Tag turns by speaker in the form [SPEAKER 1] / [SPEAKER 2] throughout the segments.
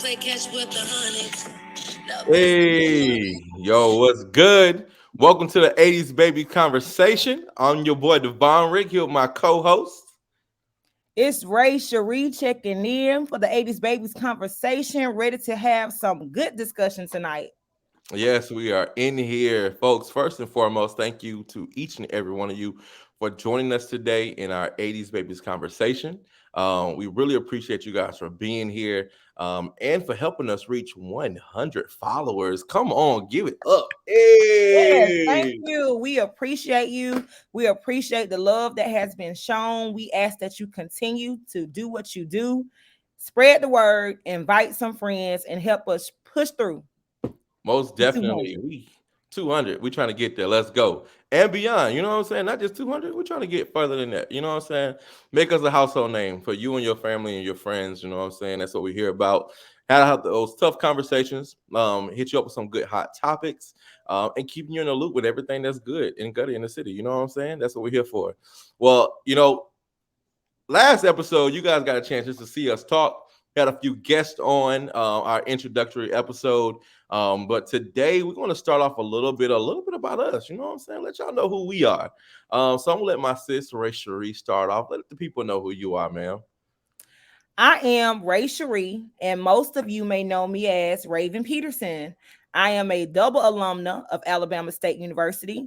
[SPEAKER 1] play catch with the hundreds.
[SPEAKER 2] Hey, yo, what's good? Welcome to the 80's Baby Conversation. I'm your boy Devon Rick here with my co-host.
[SPEAKER 3] It's Ray Cherie checking in for the 80s Babies conversation, ready to have some good discussion tonight.
[SPEAKER 2] Yes, we are in here, folks. First and foremost, thank you to each and every one of you for joining us today in our 80's Babies conversation. We really appreciate you guys for being here and for helping us reach 100 followers. Come on, give it up.
[SPEAKER 3] Yes, thank
[SPEAKER 2] Hey!
[SPEAKER 3] you. We appreciate you. We appreciate the love that has been shown. We ask that you continue to do what you do, spread the word, invite some friends, and help us push through
[SPEAKER 2] Most
[SPEAKER 3] to
[SPEAKER 2] definitely.
[SPEAKER 3] 200.
[SPEAKER 2] We 200. We trying to get there. Let's go. And beyond. You know what I'm saying? Not just 200. We're trying to get further than that. You know what I'm saying? Make us a household name for you and your family and your friends. You know what I'm saying? That's what we hear about. Have those tough conversations. Hit you up with some good hot topics. And keeping you in the loop with everything that's good and gutty in the city. You know what I'm saying? That's what we're here for. Well, last episode, you guys got a chance just to see us talk. Had a few guests on our introductory episode, but today we're going to start off a little bit about us. You know what I'm saying? Let y'all know who we are. So I'm gonna let my sis Ray Cherie start off. Let the people know who you are, ma'am.
[SPEAKER 3] I am Ray Cherie, and most of you may know me as Raven Peterson. I am a double alumna of Alabama State University,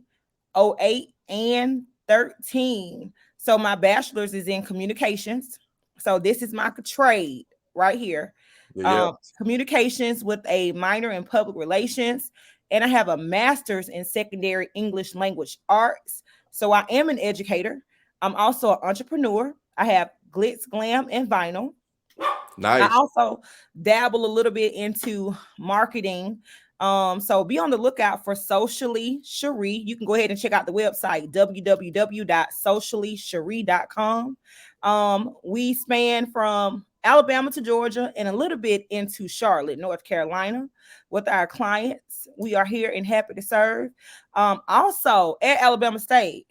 [SPEAKER 3] '08 and 13. So my bachelor's is in communications. So this is my trade right here.
[SPEAKER 2] Yeah,
[SPEAKER 3] Communications with a minor in public relations. And I have a master's in secondary English language arts. So I am an educator. I'm also an entrepreneur. I have glitz, glam, and vinyl. I
[SPEAKER 2] nice.
[SPEAKER 3] also dabble a little bit into marketing. So be on the lookout for Socially Cherie. You can go ahead and check out the website www.sociallycherie.com. We span from Alabama to Georgia and a little bit into Charlotte, North Carolina with our clients. We are here and happy to serve. Also at Alabama State,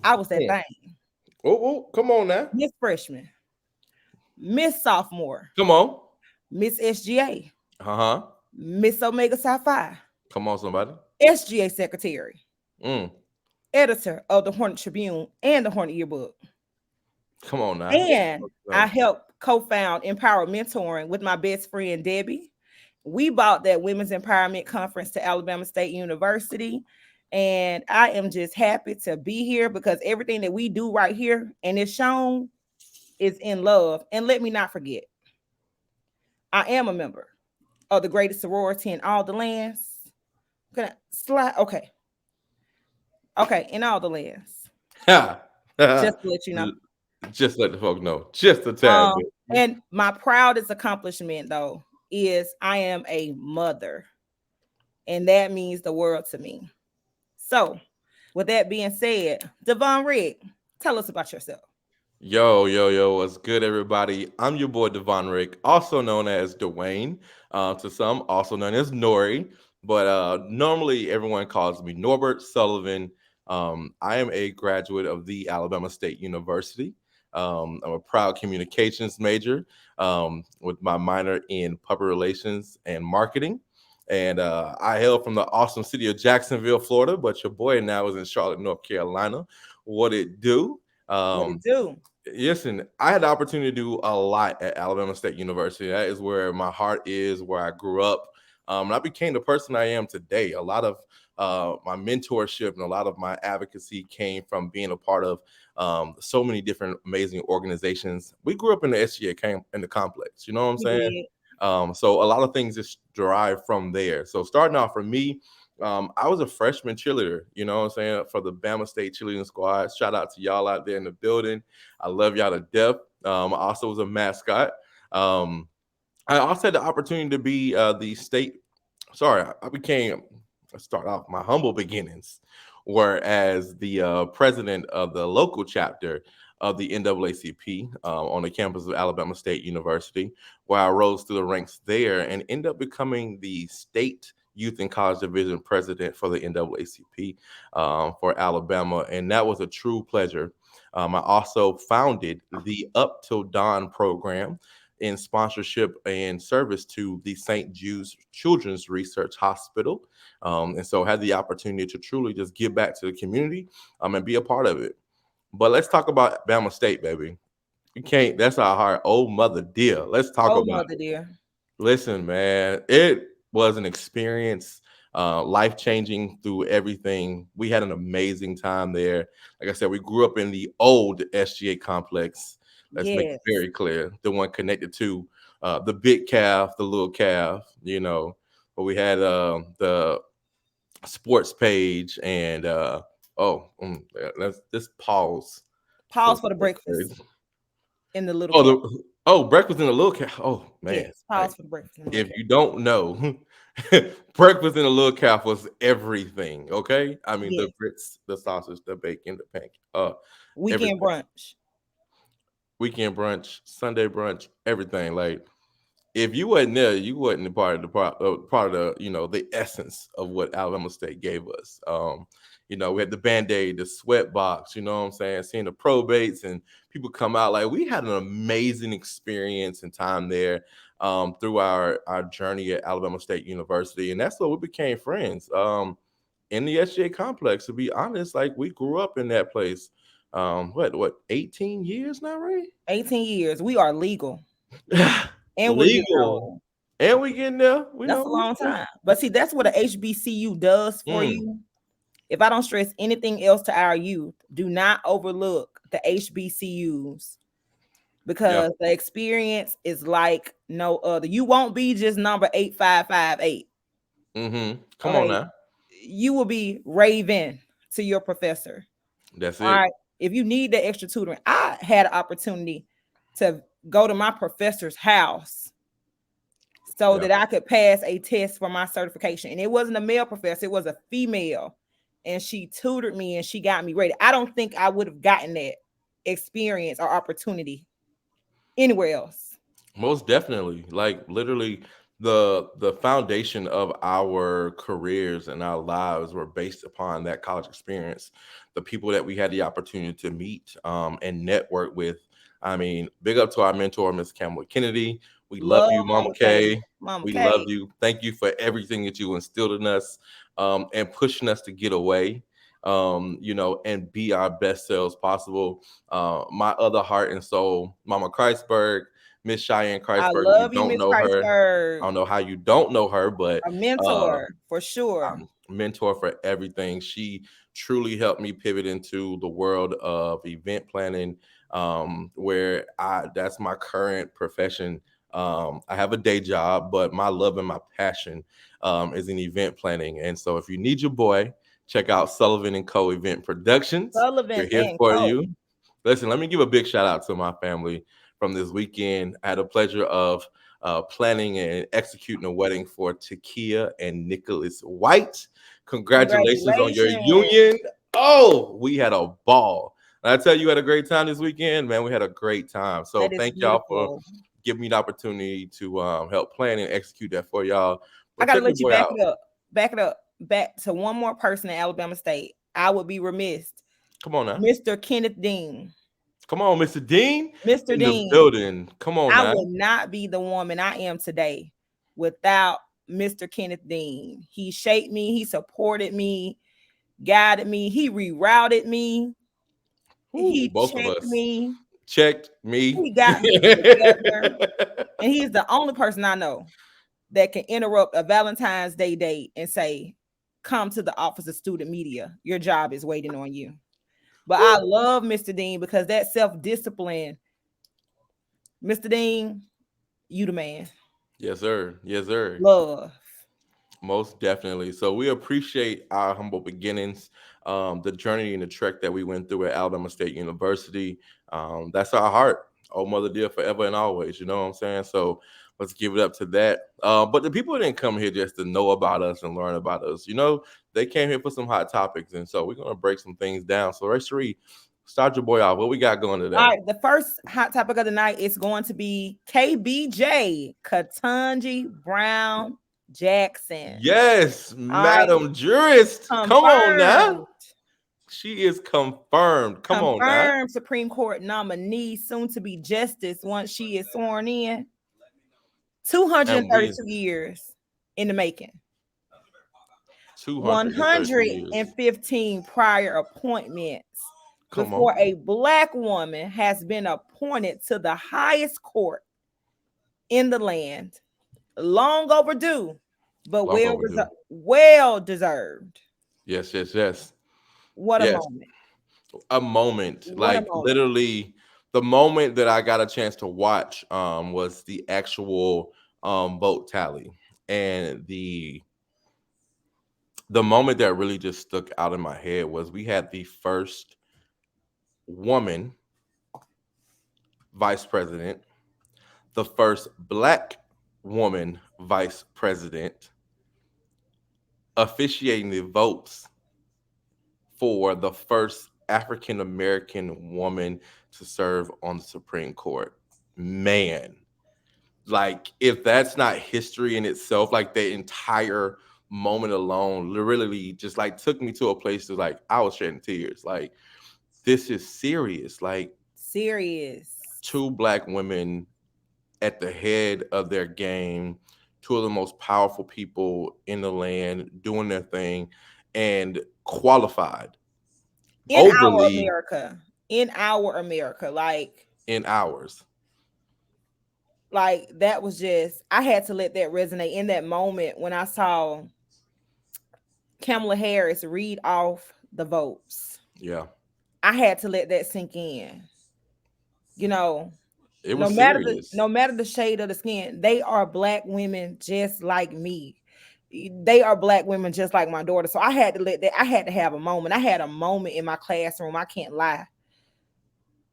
[SPEAKER 3] I was that
[SPEAKER 2] Hmm.
[SPEAKER 3] thing.
[SPEAKER 2] Come on now.
[SPEAKER 3] Miss Freshman, Miss Sophomore,
[SPEAKER 2] Come on.
[SPEAKER 3] Miss SGA,
[SPEAKER 2] Uh huh.
[SPEAKER 3] Miss Omega Psi Phi,
[SPEAKER 2] Come on, somebody.
[SPEAKER 3] SGA Secretary,
[SPEAKER 2] Mm.
[SPEAKER 3] editor of the Hornet Tribune and the Hornet Yearbook.
[SPEAKER 2] Come on now.
[SPEAKER 3] And I
[SPEAKER 2] So,
[SPEAKER 3] helped co-found Empower Mentoring with my best friend Debbie. We bought that Women's Empowerment Conference to Alabama State University. And I am just happy to be here because everything that we do right here and it's shown is in love. And let me not forget, I am a member of the greatest sorority in all the lands. Can I slide? Okay. Okay. In all the lands. Just to let you know.
[SPEAKER 2] just let the folk know. Just a tad
[SPEAKER 3] Um,
[SPEAKER 2] bit.
[SPEAKER 3] and my proudest accomplishment though is I am a mother, and that means the world to me. So, with that being said, Devon Rick, tell us about yourself.
[SPEAKER 2] Yo, what's good, everybody? I'm your boy Devon Rick, also known as Dwayne, to some, also known as Nori, but normally everyone calls me Norbert Sullivan. I am a graduate of the Alabama State University. I'm a proud communications major with my minor in public relations and marketing. And I hail from the awesome city of Jacksonville, Florida, but your boy now is in Charlotte, North Carolina. What it do?
[SPEAKER 3] What it
[SPEAKER 2] Um,
[SPEAKER 3] do?
[SPEAKER 2] Listen, I had the opportunity to do a lot at Alabama State University. That is where my heart is, where I grew up. And I became the person I am today. A lot of my mentorship and a lot of my advocacy came from being a part of so many different amazing organizations. We grew up in the SGA camp in the complex. You know what I'm
[SPEAKER 3] We
[SPEAKER 2] saying?
[SPEAKER 3] did.
[SPEAKER 2] So a lot of things just derive from there. So starting off for me, I was a freshman cheerleader, you know what I'm saying, for the Bama State cheerleading squad. Shout out to y'all out there in the building. I love y'all to death. I also was a mascot. Um, I also had the opportunity to be the state. Sorry, I became. Let's start off my humble beginnings, were as the president of the local chapter of the NAACP on the campus of Alabama State University, where I rose through the ranks there and ended up becoming the state youth and college division president for the NAACP for Alabama, and that was a true pleasure. I also founded the Up Till Dawn program in sponsorship and service to the St. Jude's Children's Research Hospital. And so had the opportunity to truly just give back to the community and be a part of it. But let's talk about Bama State, baby. You can't, that's our heart. Oh, mother dear. Let's talk
[SPEAKER 3] Oh,
[SPEAKER 2] about
[SPEAKER 3] mother dear.
[SPEAKER 2] Listen, man, it was an experience, life changing through everything. We had an amazing time there. Like I said, we grew up in the old SGA complex. Let's make it
[SPEAKER 3] Yes.
[SPEAKER 2] very clear, the one connected to the big calf, the little calf. But we had the sports page and let's just pause for the
[SPEAKER 3] Pause for the
[SPEAKER 2] sports
[SPEAKER 3] breakfast
[SPEAKER 2] page.
[SPEAKER 3] in the little
[SPEAKER 2] Oh,
[SPEAKER 3] cat.
[SPEAKER 2] breakfast in the little calf. Oh man,
[SPEAKER 3] Yes.
[SPEAKER 2] like,
[SPEAKER 3] Pause for the breakfast in the
[SPEAKER 2] if
[SPEAKER 3] little cat.
[SPEAKER 2] you don't know, breakfast in a little calf was everything. Okay, I mean the
[SPEAKER 3] Yes.
[SPEAKER 2] grits, the sausage, the bacon, the pancake,
[SPEAKER 3] Weekend
[SPEAKER 2] everything.
[SPEAKER 3] brunch.
[SPEAKER 2] Weekend brunch, Sunday brunch, everything. Like if you wasn't there, you wasn't a part of part of the the essence of what Alabama State gave us. We had the Band-Aid, the sweat box, you know what I'm saying, seeing the probates and people come out. Like we had an amazing experience and time there through our journey at Alabama State University. And that's where we became friends. In the SGA complex, to be honest, like we grew up in that place. What 18 years now, Ray?
[SPEAKER 3] 18 years. We are legal and we're getting
[SPEAKER 2] Legal.
[SPEAKER 3] old.
[SPEAKER 2] And we getting there. We
[SPEAKER 3] That's
[SPEAKER 2] know
[SPEAKER 3] a
[SPEAKER 2] we
[SPEAKER 3] long time. But see, that's what a HBCU does for
[SPEAKER 2] mm,
[SPEAKER 3] you. If I don't stress anything else to our youth, do not overlook the HBCUs
[SPEAKER 2] yeah.
[SPEAKER 3] because the experience is like no other. You won't be just number 8558.
[SPEAKER 2] Come on
[SPEAKER 3] Okay.
[SPEAKER 2] now.
[SPEAKER 3] You will be raving to your professor.
[SPEAKER 2] That's
[SPEAKER 3] All
[SPEAKER 2] it.
[SPEAKER 3] right. If you need the extra tutoring, I had an opportunity to go to my professor's house so
[SPEAKER 2] Yeah.
[SPEAKER 3] that I could pass a test for my certification. And it wasn't a male professor, it was a female. And she tutored me and she got me ready. I don't think I would have gotten that experience or opportunity anywhere else.
[SPEAKER 2] Most definitely. Like literally the foundation of our careers and our lives were based upon that college experience. The people that we had the opportunity to meet and network with. I mean, big up to our mentor, Miss Campbell Kennedy. We love
[SPEAKER 3] Love
[SPEAKER 2] you, Mama
[SPEAKER 3] Mama K.
[SPEAKER 2] K.
[SPEAKER 3] Mama
[SPEAKER 2] We love
[SPEAKER 3] K.
[SPEAKER 2] you. Thank you for everything that you instilled in us and pushing us to get away. And be our best selves possible. My other heart and soul, Mama Christberg, Miss Cheyenne
[SPEAKER 3] I
[SPEAKER 2] Christberg. If you
[SPEAKER 3] love you,
[SPEAKER 2] don't
[SPEAKER 3] Miss
[SPEAKER 2] know her, I
[SPEAKER 3] Christberg.
[SPEAKER 2] don't know how you don't know her, but
[SPEAKER 3] A
[SPEAKER 2] uh,
[SPEAKER 3] mentor for sure.
[SPEAKER 2] mentor for everything. She truly helped me pivot into the world of event planning, where I that's my current profession. I have a day job, but my love and my passion is in event planning. And so, if you need your boy, check out Sullivan and Co. Event Productions. We're
[SPEAKER 3] Sullivan
[SPEAKER 2] here
[SPEAKER 3] and
[SPEAKER 2] for
[SPEAKER 3] Co.
[SPEAKER 2] you. Listen, let me give a big shout out to my family from this weekend. I had a pleasure of planning and executing a wedding for Takia and Nicholas White. Congratulations on your
[SPEAKER 3] Congratulations.
[SPEAKER 2] union. Oh, we had a ball. And I tell you, had a great time this weekend, man. We had a great time. So
[SPEAKER 3] That is
[SPEAKER 2] thank y'all for
[SPEAKER 3] beautiful.
[SPEAKER 2] giving me the opportunity to help plan and execute that for y'all.
[SPEAKER 3] I
[SPEAKER 2] But
[SPEAKER 3] gotta
[SPEAKER 2] check your
[SPEAKER 3] let you
[SPEAKER 2] boy
[SPEAKER 3] back
[SPEAKER 2] out.
[SPEAKER 3] it up. Back it up. Back to one more person in Alabama State. I would be remiss.
[SPEAKER 2] Come on now.
[SPEAKER 3] Mr. Kenneth Dean.
[SPEAKER 2] Come on, Mr. Dean
[SPEAKER 3] Mr.
[SPEAKER 2] in the
[SPEAKER 3] Dean,
[SPEAKER 2] building. Come on
[SPEAKER 3] I
[SPEAKER 2] now.
[SPEAKER 3] would not be the woman I am today without Mr. Kenneth Dean. He shaped me, he supported me, guided me, he rerouted me,
[SPEAKER 2] Ooh,
[SPEAKER 3] he
[SPEAKER 2] both of
[SPEAKER 3] checked
[SPEAKER 2] us.
[SPEAKER 3] me,
[SPEAKER 2] Checked me.
[SPEAKER 3] he got me together. And he's the only person I know that can interrupt a Valentine's Day date and say, come to the Office of Student Media. Your job is waiting on you. But I love Mr. Dean because that self-discipline, Mr. Dean, you the man.
[SPEAKER 2] Yes, sir. Yes, sir.
[SPEAKER 3] Love.
[SPEAKER 2] Most definitely. So we appreciate our humble beginnings, the journey and the trek that we went through at Alabama State University. That's our heart. Oh, Mother Dear, forever and always. You know what I'm saying? So let's give it up to that. But the people didn't come here just to know about us and learn about us. They came here for some hot topics, and so we're gonna break some things down. So, Ray, start your boy off. What we got going
[SPEAKER 3] All
[SPEAKER 2] today?
[SPEAKER 3] right, the first hot topic of the night is going to be KBJ, Katanji Brown Jackson.
[SPEAKER 2] Yes,
[SPEAKER 3] All right,
[SPEAKER 2] Madam Jurist. Come on now.
[SPEAKER 3] confirmed.
[SPEAKER 2] She is confirmed. Come on now.
[SPEAKER 3] Confirmed Supreme Court nominee, soon to be justice once she is sworn in.
[SPEAKER 2] And we
[SPEAKER 3] 232 years in the making.
[SPEAKER 2] 230 years.
[SPEAKER 3] 115 prior appointments
[SPEAKER 2] Come on.
[SPEAKER 3] before a black woman has been appointed to the highest court in the land. Long overdue, but
[SPEAKER 2] Long overdue.
[SPEAKER 3] well deserved.
[SPEAKER 2] Yes, yes, yes.
[SPEAKER 3] What a
[SPEAKER 2] Yes.
[SPEAKER 3] moment.
[SPEAKER 2] A moment.
[SPEAKER 3] What a
[SPEAKER 2] Like
[SPEAKER 3] moment.
[SPEAKER 2] literally the moment that I got a chance to watch was the actual vote tally. And the moment that really just stuck out in my head was we had the first woman vice president, the first black woman vice president, officiating the votes for the first African American woman to serve on the Supreme Court. Man, like if that's not history in itself, like the entire moment alone literally just like took me to a place to like I was shedding tears. Like this is serious. Like
[SPEAKER 3] Serious.
[SPEAKER 2] two black women at the head of their game, two of the most powerful people in the land doing their thing and qualified
[SPEAKER 3] In our
[SPEAKER 2] overly
[SPEAKER 3] America. In our America.
[SPEAKER 2] in hours.
[SPEAKER 3] Like that was just, I had to let that resonate in that moment when I saw Kamala Harris read off the votes.
[SPEAKER 2] Yeah.
[SPEAKER 3] I had to let that sink in. You know,
[SPEAKER 2] It
[SPEAKER 3] no
[SPEAKER 2] was
[SPEAKER 3] matter the
[SPEAKER 2] serious.
[SPEAKER 3] no matter the shade of the skin, they are black women just like me. They are black women just like my daughter. So I had to let that, I had to have a moment. I had a moment in my classroom, I can't lie.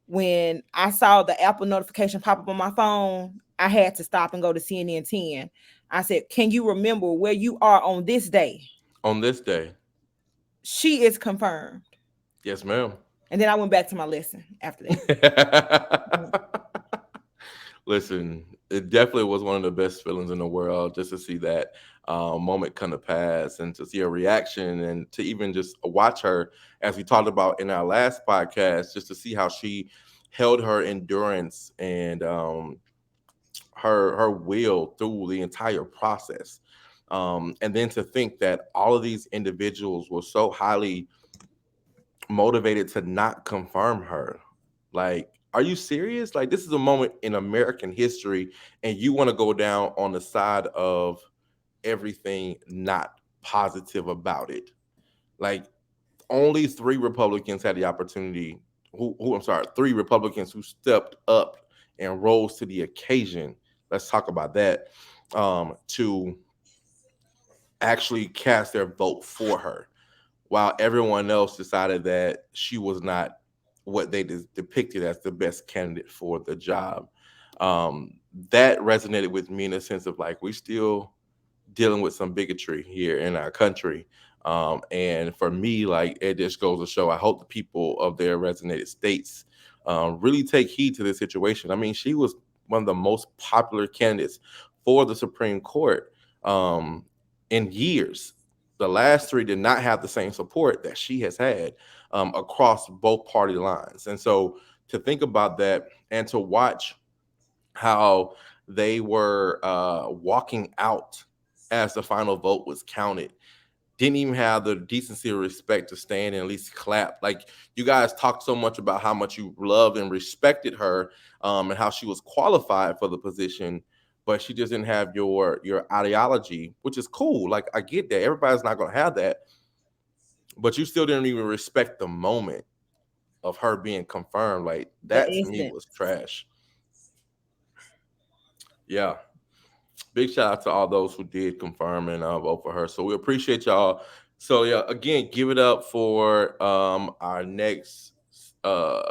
[SPEAKER 3] When I saw the Apple notification pop up on my phone, I had to stop and go to CNN 10. I said, "Can you remember where you are on this day?"
[SPEAKER 2] On this day.
[SPEAKER 3] She is confirmed.
[SPEAKER 2] Yes, ma'am.
[SPEAKER 3] And then I went back to my lesson after that.
[SPEAKER 2] Listen, it definitely was one of the best feelings in the world just to see that moment come to pass and to see her reaction and to even just watch her, as we talked about in our last podcast, just to see how she held her endurance and her will through the entire process. And then to think that all of these individuals were so highly motivated to not confirm her. Like, are you serious? Like, this is a moment in American history, and you want to go down on the side of everything not positive about it. Like, only three Republicans had the opportunity. Who I'm sorry, three Republicans who stepped up and rose to the occasion. Let's talk about that. To actually cast their vote for her, while everyone else decided that she was not what they depicted as the best candidate for the job. That resonated with me in a sense of like, we still dealing with some bigotry here in our country. And for me, like, it just goes to show, I hope the people of their resonated states really take heed to this situation. I mean, she was one of the most popular candidates for the Supreme Court in years. The last three did not have the same support that she has had across both party lines. And so to think about that and to watch how they were walking out as the final vote was counted, didn't even have the decency or respect to stand and at least clap. Like, you guys talked so much about how much you loved and respected her and how she was qualified for the position, but she just didn't have your ideology, which is cool. Like, I get that. Everybody's not going to have that. But you still didn't even respect the moment of her being confirmed. Like,
[SPEAKER 3] The
[SPEAKER 2] that to me
[SPEAKER 3] instant.
[SPEAKER 2] was trash. Yeah. Big shout out to all those who did confirm and vote for her. So we appreciate y'all. So yeah, again, give it up for our next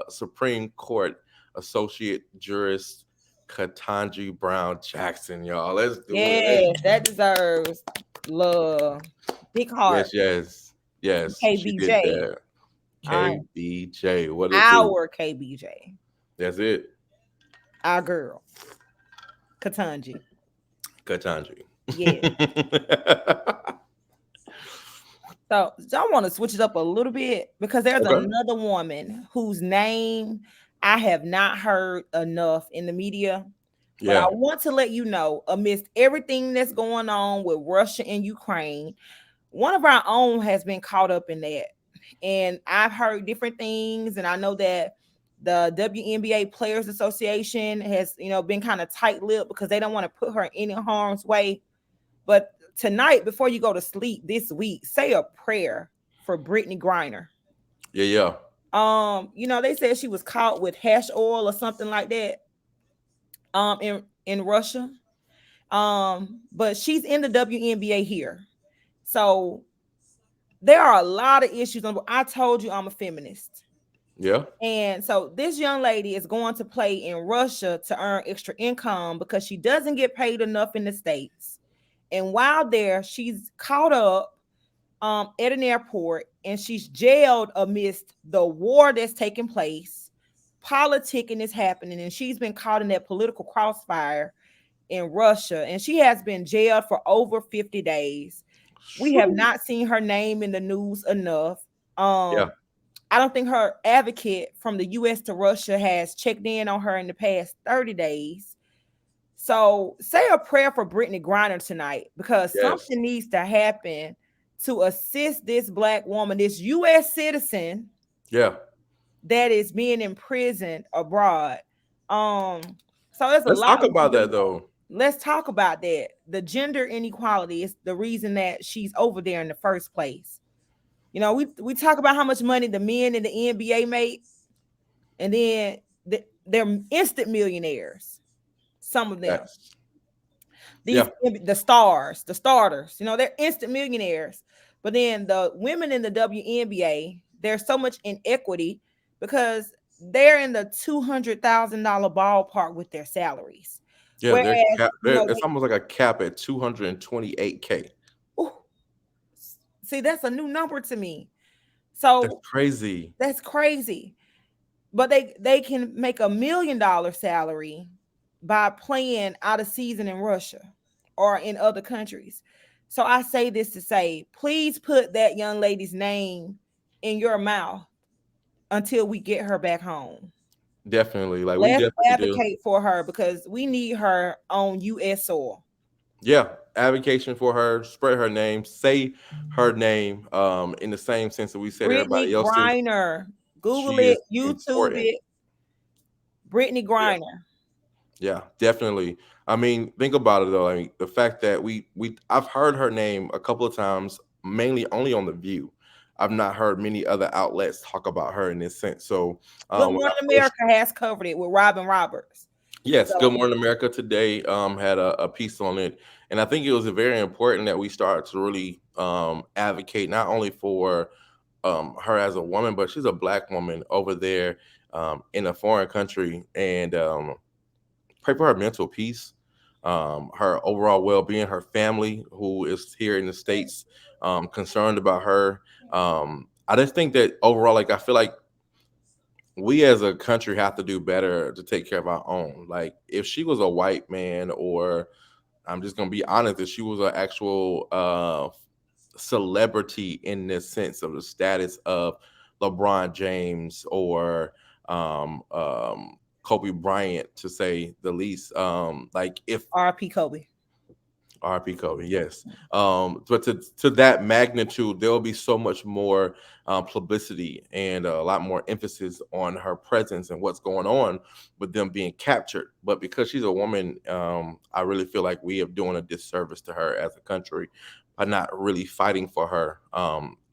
[SPEAKER 2] Supreme Court Associate Jurist, Ketanji Brown Jackson, y'all. Let's do it.
[SPEAKER 3] Yes, that deserves love. Big heart.
[SPEAKER 2] Yes, yes, yes. She did
[SPEAKER 3] KBJ.
[SPEAKER 2] that.
[SPEAKER 3] All right.
[SPEAKER 2] KBJ, what it do?
[SPEAKER 3] Our KBJ.
[SPEAKER 2] That's it.
[SPEAKER 3] Our girl. Ketanji.
[SPEAKER 2] Ketanji.
[SPEAKER 3] Yeah. So I want to switch it up a little bit because there's
[SPEAKER 2] Okay.
[SPEAKER 3] another woman whose name I have not heard enough in the media. But I
[SPEAKER 2] Yeah.
[SPEAKER 3] want to let you know, amidst everything that's going on with Russia and Ukraine, one of our own has been caught up in that. And I've heard different things, and I know that the WNBA Players Association has, been kind of tight-lipped because they don't want to put her in harm's way. But tonight, before you go to sleep this week, say a prayer for Brittany Griner.
[SPEAKER 2] Yeah. Yeah.
[SPEAKER 3] They said she was caught with hash oil or something like that, in Russia. But she's in the WNBA here. So there are a lot of issues. I told you I'm a feminist.
[SPEAKER 2] Yeah.
[SPEAKER 3] And so this young lady is going to play in Russia to earn extra income because she doesn't get paid enough in the States. And while there, she's caught up at an airport, and she's jailed amidst the war that's taking place. Politicking is happening, and she's been caught in that political crossfire in Russia, and she has been jailed for over 50 days. We have
[SPEAKER 2] Shoo.
[SPEAKER 3] not seen her name in the news enough.
[SPEAKER 2] Yeah.
[SPEAKER 3] I don't think her advocate from the US to Russia has checked in on her in the past 30 days. So say a prayer for Brittany Griner tonight, because
[SPEAKER 2] Yes.
[SPEAKER 3] something needs to happen to assist this Black woman, this US citizen
[SPEAKER 2] Yeah.
[SPEAKER 3] that is being imprisoned abroad. Um, so there's a
[SPEAKER 2] Let's
[SPEAKER 3] lot
[SPEAKER 2] talk
[SPEAKER 3] we can
[SPEAKER 2] about
[SPEAKER 3] do.
[SPEAKER 2] that though.
[SPEAKER 3] Let's talk about that. The gender inequality is the reason that she's over there in the first place. We talk about how much money the men in the NBA make, and then they're instant millionaires. Some of them,
[SPEAKER 2] Yes.
[SPEAKER 3] these
[SPEAKER 2] Yeah.
[SPEAKER 3] the stars, the starters, they're instant millionaires. But then the women in the WNBA, there's so much inequity because they're in the $200,000 ballpark with their salaries,
[SPEAKER 2] Yeah.
[SPEAKER 3] whereas
[SPEAKER 2] They're cap. It's
[SPEAKER 3] they,
[SPEAKER 2] almost like a cap at 228K.
[SPEAKER 3] ooh, see, that's a new number to me.
[SPEAKER 2] That's
[SPEAKER 3] So
[SPEAKER 2] crazy.
[SPEAKER 3] that's crazy. But they can make $1 million salary by playing out of season in Russia or in other countries. So I say this to say, please put that young lady's name in your mouth until we get her back home.
[SPEAKER 2] Definitely. Like we
[SPEAKER 3] Let's
[SPEAKER 2] definitely do.
[SPEAKER 3] advocate for her because we need her on US soil.
[SPEAKER 2] Yeah. Advocation for her, spread her name, say her name in the same sense that we said
[SPEAKER 3] Brittany
[SPEAKER 2] everybody else's.
[SPEAKER 3] Griner. Google
[SPEAKER 2] She
[SPEAKER 3] it,
[SPEAKER 2] is
[SPEAKER 3] YouTube
[SPEAKER 2] important.
[SPEAKER 3] it. Brittany
[SPEAKER 2] Yeah.
[SPEAKER 3] Griner.
[SPEAKER 2] Yeah, definitely. I mean, think about it though. I mean, the fact that I've heard her name a couple of times, mainly only on The View. I've not heard many other outlets talk about her in this sense. So
[SPEAKER 3] Good
[SPEAKER 2] when I
[SPEAKER 3] Morning
[SPEAKER 2] first,
[SPEAKER 3] America has covered it with Robin Roberts.
[SPEAKER 2] yes, Good
[SPEAKER 3] So
[SPEAKER 2] Morning America today had a piece on it, and I think it was very important that we start to really advocate not only for her as a woman, but she's a Black woman over there in a foreign country, and pray for her mental peace, her overall well being, her family who is here in the States, concerned about her. I just think that overall, like, I feel like we as a country have to do better to take care of our own. Like, if she was a white man, or I'm just going to be honest, if she was an actual celebrity in this sense of the status of LeBron James or Kobe Bryant, to say the least. Like if
[SPEAKER 3] RP Kobe.
[SPEAKER 2] RP Kobe, yes. But to that magnitude, there will be so much more publicity and a lot more emphasis on her presence and what's going on with them being captured. But because she's a woman, I really feel like we are doing a disservice to her as a country by not really fighting for her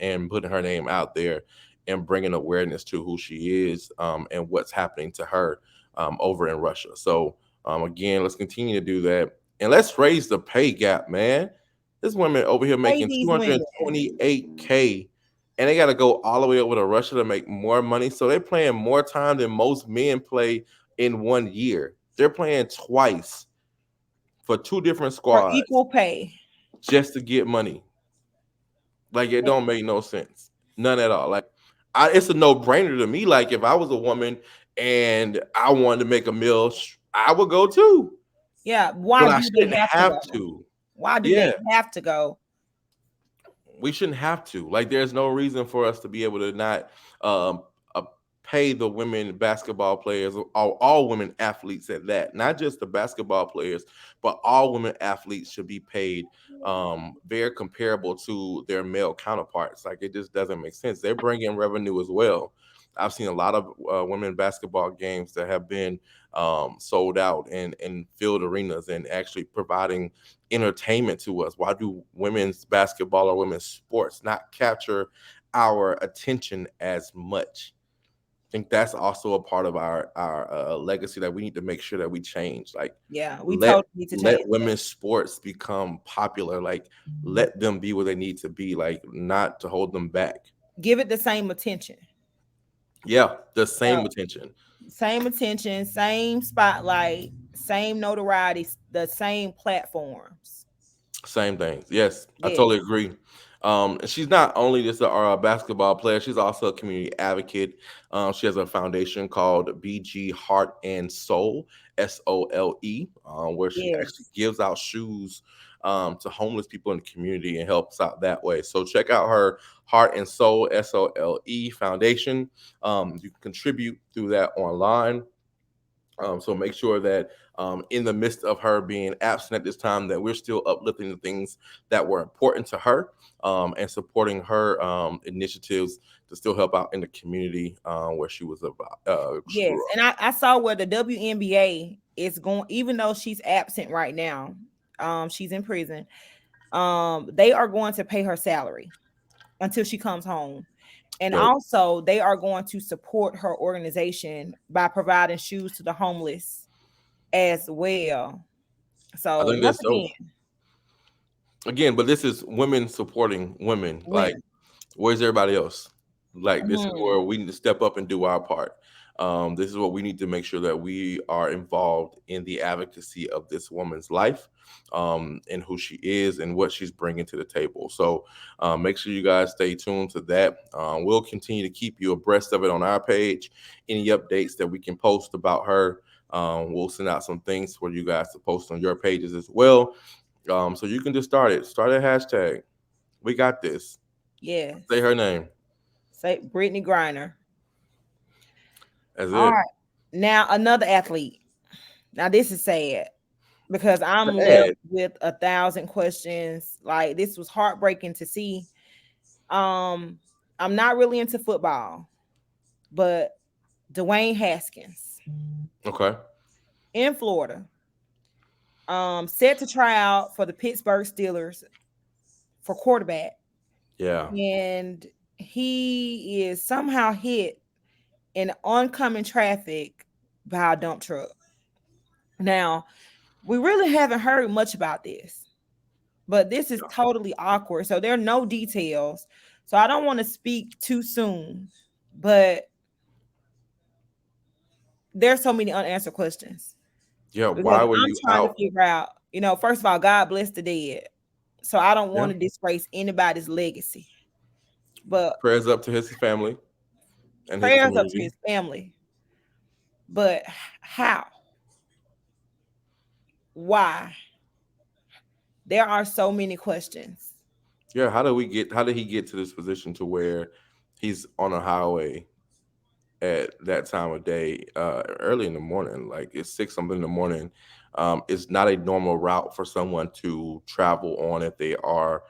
[SPEAKER 2] and putting her name out there and bringing awareness to who she is and what's happening to her over in Russia. So again, let's continue to do that, and let's raise the pay gap, man. This women over here
[SPEAKER 3] Pay
[SPEAKER 2] making
[SPEAKER 3] these women.
[SPEAKER 2] 228K, and they got to go all the way over to Russia to make more money. So they're playing more time than most men play in 1 year. They're playing twice for two different
[SPEAKER 3] For
[SPEAKER 2] squads
[SPEAKER 3] equal pay.
[SPEAKER 2] just to get money. Like, it don't make no sense, none at all. Like, it's a no brainer to me. Like, if I was a woman and I wanted to make a meal, I would go too,
[SPEAKER 3] Yeah. Why
[SPEAKER 2] but I
[SPEAKER 3] do they
[SPEAKER 2] shouldn't
[SPEAKER 3] have to
[SPEAKER 2] have
[SPEAKER 3] go?
[SPEAKER 2] to.
[SPEAKER 3] Why do they
[SPEAKER 2] Yeah,
[SPEAKER 3] have to go?
[SPEAKER 2] we shouldn't have to. Like, there's no reason for us to be able to not um, uh, pay the women basketball players, all women athletes at that, not just the basketball players, but all women athletes should be paid very comparable to their male counterparts. Like it just doesn't make sense. They're bringing revenue as well. I've seen a lot of women basketball games that have been sold out in filled arenas and actually providing entertainment to us. Why do women's basketball or women's sports not capture our attention as much? I think that's also a part of our legacy that we need to make sure that we change. Like
[SPEAKER 3] Yeah, we
[SPEAKER 2] let
[SPEAKER 3] totally need to
[SPEAKER 2] let
[SPEAKER 3] change that.
[SPEAKER 2] women's sports become popular. Like let them be where they need to be. Like not to hold them back.
[SPEAKER 3] Give it the same attention.
[SPEAKER 2] Yeah, the same
[SPEAKER 3] Uh,
[SPEAKER 2] attention.
[SPEAKER 3] Same attention, same spotlight, same notoriety, the same platforms.
[SPEAKER 2] Same things. Yes, I
[SPEAKER 3] Yes,
[SPEAKER 2] totally agree. And she's not only just a basketball player; she's also a community advocate. She has a foundation called BG Heart and Soul (SOLE), where she actually
[SPEAKER 3] yes,
[SPEAKER 2] gives out shoes to homeless people in the community and helps out that way. So check out her Heart and Soul (SOLE) foundation. You can contribute through that online. So make sure that in the midst of her being absent at this time, that we're still uplifting the things that were important to her and supporting her initiatives to still help out in the community where she was about. She
[SPEAKER 3] yes.
[SPEAKER 2] grew up.
[SPEAKER 3] And I saw where the WNBA is going, even though she's absent right now, she's in prison. They are going to pay her salary until she comes home. And
[SPEAKER 2] Dope.
[SPEAKER 3] also, they are going to support her organization by providing shoes to the homeless as well.
[SPEAKER 2] I
[SPEAKER 3] So,
[SPEAKER 2] think
[SPEAKER 3] once
[SPEAKER 2] that's dope.
[SPEAKER 3] again,
[SPEAKER 2] Again, but this is women supporting women. Like
[SPEAKER 3] women.
[SPEAKER 2] where's everybody else? Like this is
[SPEAKER 3] Mhm.
[SPEAKER 2] where we need to step up and do our part. This is what we need to make sure that we are involved in the advocacy of this woman's life, and who she is and what she's bringing to the table. So make sure you guys stay tuned to that. We'll continue to keep you abreast of it on our page. Any updates that we can post about her, we'll send out some things for you guys to post on your pages as well. So you can just start it. Start a hashtag. We got this. Say
[SPEAKER 3] Yes.
[SPEAKER 2] her name.
[SPEAKER 3] Say Brittany Griner.
[SPEAKER 2] That's
[SPEAKER 3] All
[SPEAKER 2] it.
[SPEAKER 3] right. Now another athlete. Now this is sad because I'm left
[SPEAKER 2] Sad.
[SPEAKER 3] with 1,000 questions. Like this was heartbreaking to see. Um, I'm not really into football, but Dwayne Haskins
[SPEAKER 2] Okay.
[SPEAKER 3] in Florida, set to try out for the Pittsburgh Steelers for quarterback,
[SPEAKER 2] Yeah.
[SPEAKER 3] and he is somehow hit in oncoming traffic by a dump truck. Now, we really haven't heard much about this, but this is totally awkward. So there are no details. So I don't want to speak too soon, but there's so many unanswered questions
[SPEAKER 2] Yeah.
[SPEAKER 3] because
[SPEAKER 2] Why were
[SPEAKER 3] I'm
[SPEAKER 2] you
[SPEAKER 3] trying to
[SPEAKER 2] out?
[SPEAKER 3] figure out, first of all, God bless the dead. So I don't
[SPEAKER 2] Yeah.
[SPEAKER 3] want to disgrace anybody's legacy, but
[SPEAKER 2] Prayers up to his family and his
[SPEAKER 3] prayers up to
[SPEAKER 2] community.
[SPEAKER 3] his family. But how? Why? There are so many questions.
[SPEAKER 2] Yeah. How did he get to this position to where he's on a highway at that time of day, early in the morning? Like it's 6 something in the morning. It's not a normal route for someone to travel on if they are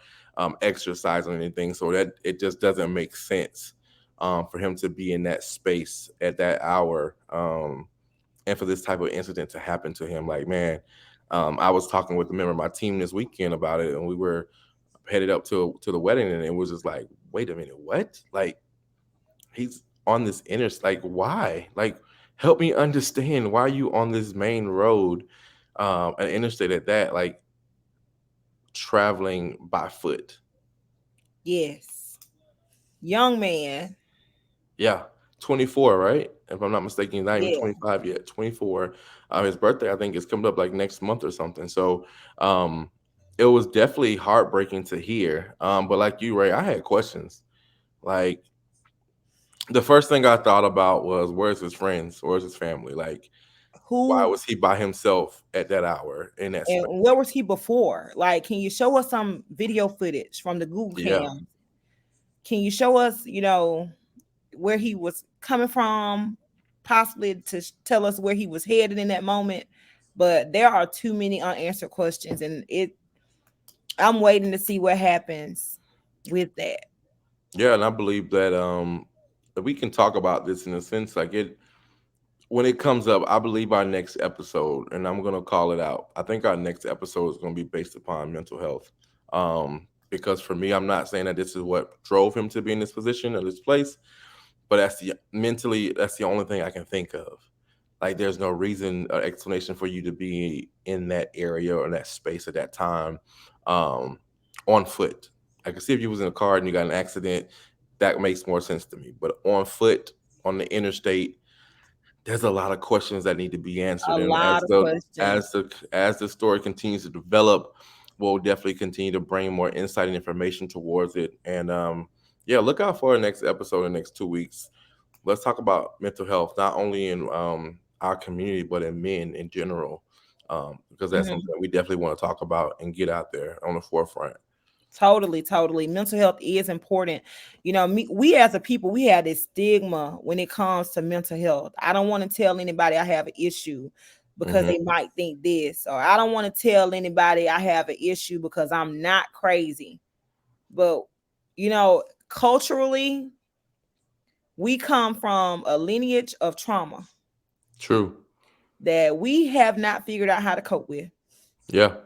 [SPEAKER 2] exercising or anything. So that it just doesn't make sense for him to be in that space at that hour. And for this type of incident to happen to him. Like, man, I was talking with a member of my team this weekend about it, and we were headed up to the wedding, and it was just like, wait a minute, what? Like, he's on this like, why? Like, help me understand why you on this main road, an interstate at that, like traveling by foot.
[SPEAKER 3] Yes. Young man.
[SPEAKER 2] Yeah, 24, right? If I'm not mistaken, he's not even
[SPEAKER 3] Yeah.
[SPEAKER 2] 25 yet. 24. His birthday, I think, is coming up like next month or something. So, um, it was definitely heartbreaking to hear. But like you, Ray, I had questions. Like the first thing I thought about was, where's his friends? Where's his family? Like, why
[SPEAKER 3] Who
[SPEAKER 2] was he by himself at that hour in that space?
[SPEAKER 3] and where was he before? Like, can you show us some video footage from the Google
[SPEAKER 2] Yeah,
[SPEAKER 3] cam? Can you show us, where he was coming from, possibly to tell us where he was headed in that moment. But there are too many unanswered questions, and I'm waiting to see what happens with that.
[SPEAKER 2] Yeah, and I believe that we can talk about this in a sense like it when it comes up. I believe our next episode, and I'm gonna call it out. I think our next episode is gonna be based upon mental health. Because for me, I'm not saying that this is what drove him to be in this position or this place, but that's the only thing I can think of. Like there's no reason or explanation for you to be in that area or in that space at that time, um, on foot. I can see if you was in a car and you got an accident, that makes more sense to me. But on foot on the interstate, there's a lot of questions that need to be answered.
[SPEAKER 3] A
[SPEAKER 2] And
[SPEAKER 3] lot of questions.
[SPEAKER 2] as the story continues to develop, we'll definitely continue to bring more insight and information towards it. And yeah, look out for our next episode in the next 2 weeks. Let's talk about mental health, not only in our community, but in men in general, because that's something
[SPEAKER 3] Mhm.
[SPEAKER 2] that we definitely want to talk about and get out there on the forefront.
[SPEAKER 3] Totally, totally. Mental health is important. We as a people, we have this stigma when it comes to mental health. I don't want to tell anybody I have an issue because
[SPEAKER 2] Hmm.
[SPEAKER 3] they might think this, or I don't want to tell anybody I have an issue because I'm not crazy. But, culturally, we come from a lineage of trauma
[SPEAKER 2] True.
[SPEAKER 3] that we have not figured out how to cope with.
[SPEAKER 2] Yeah.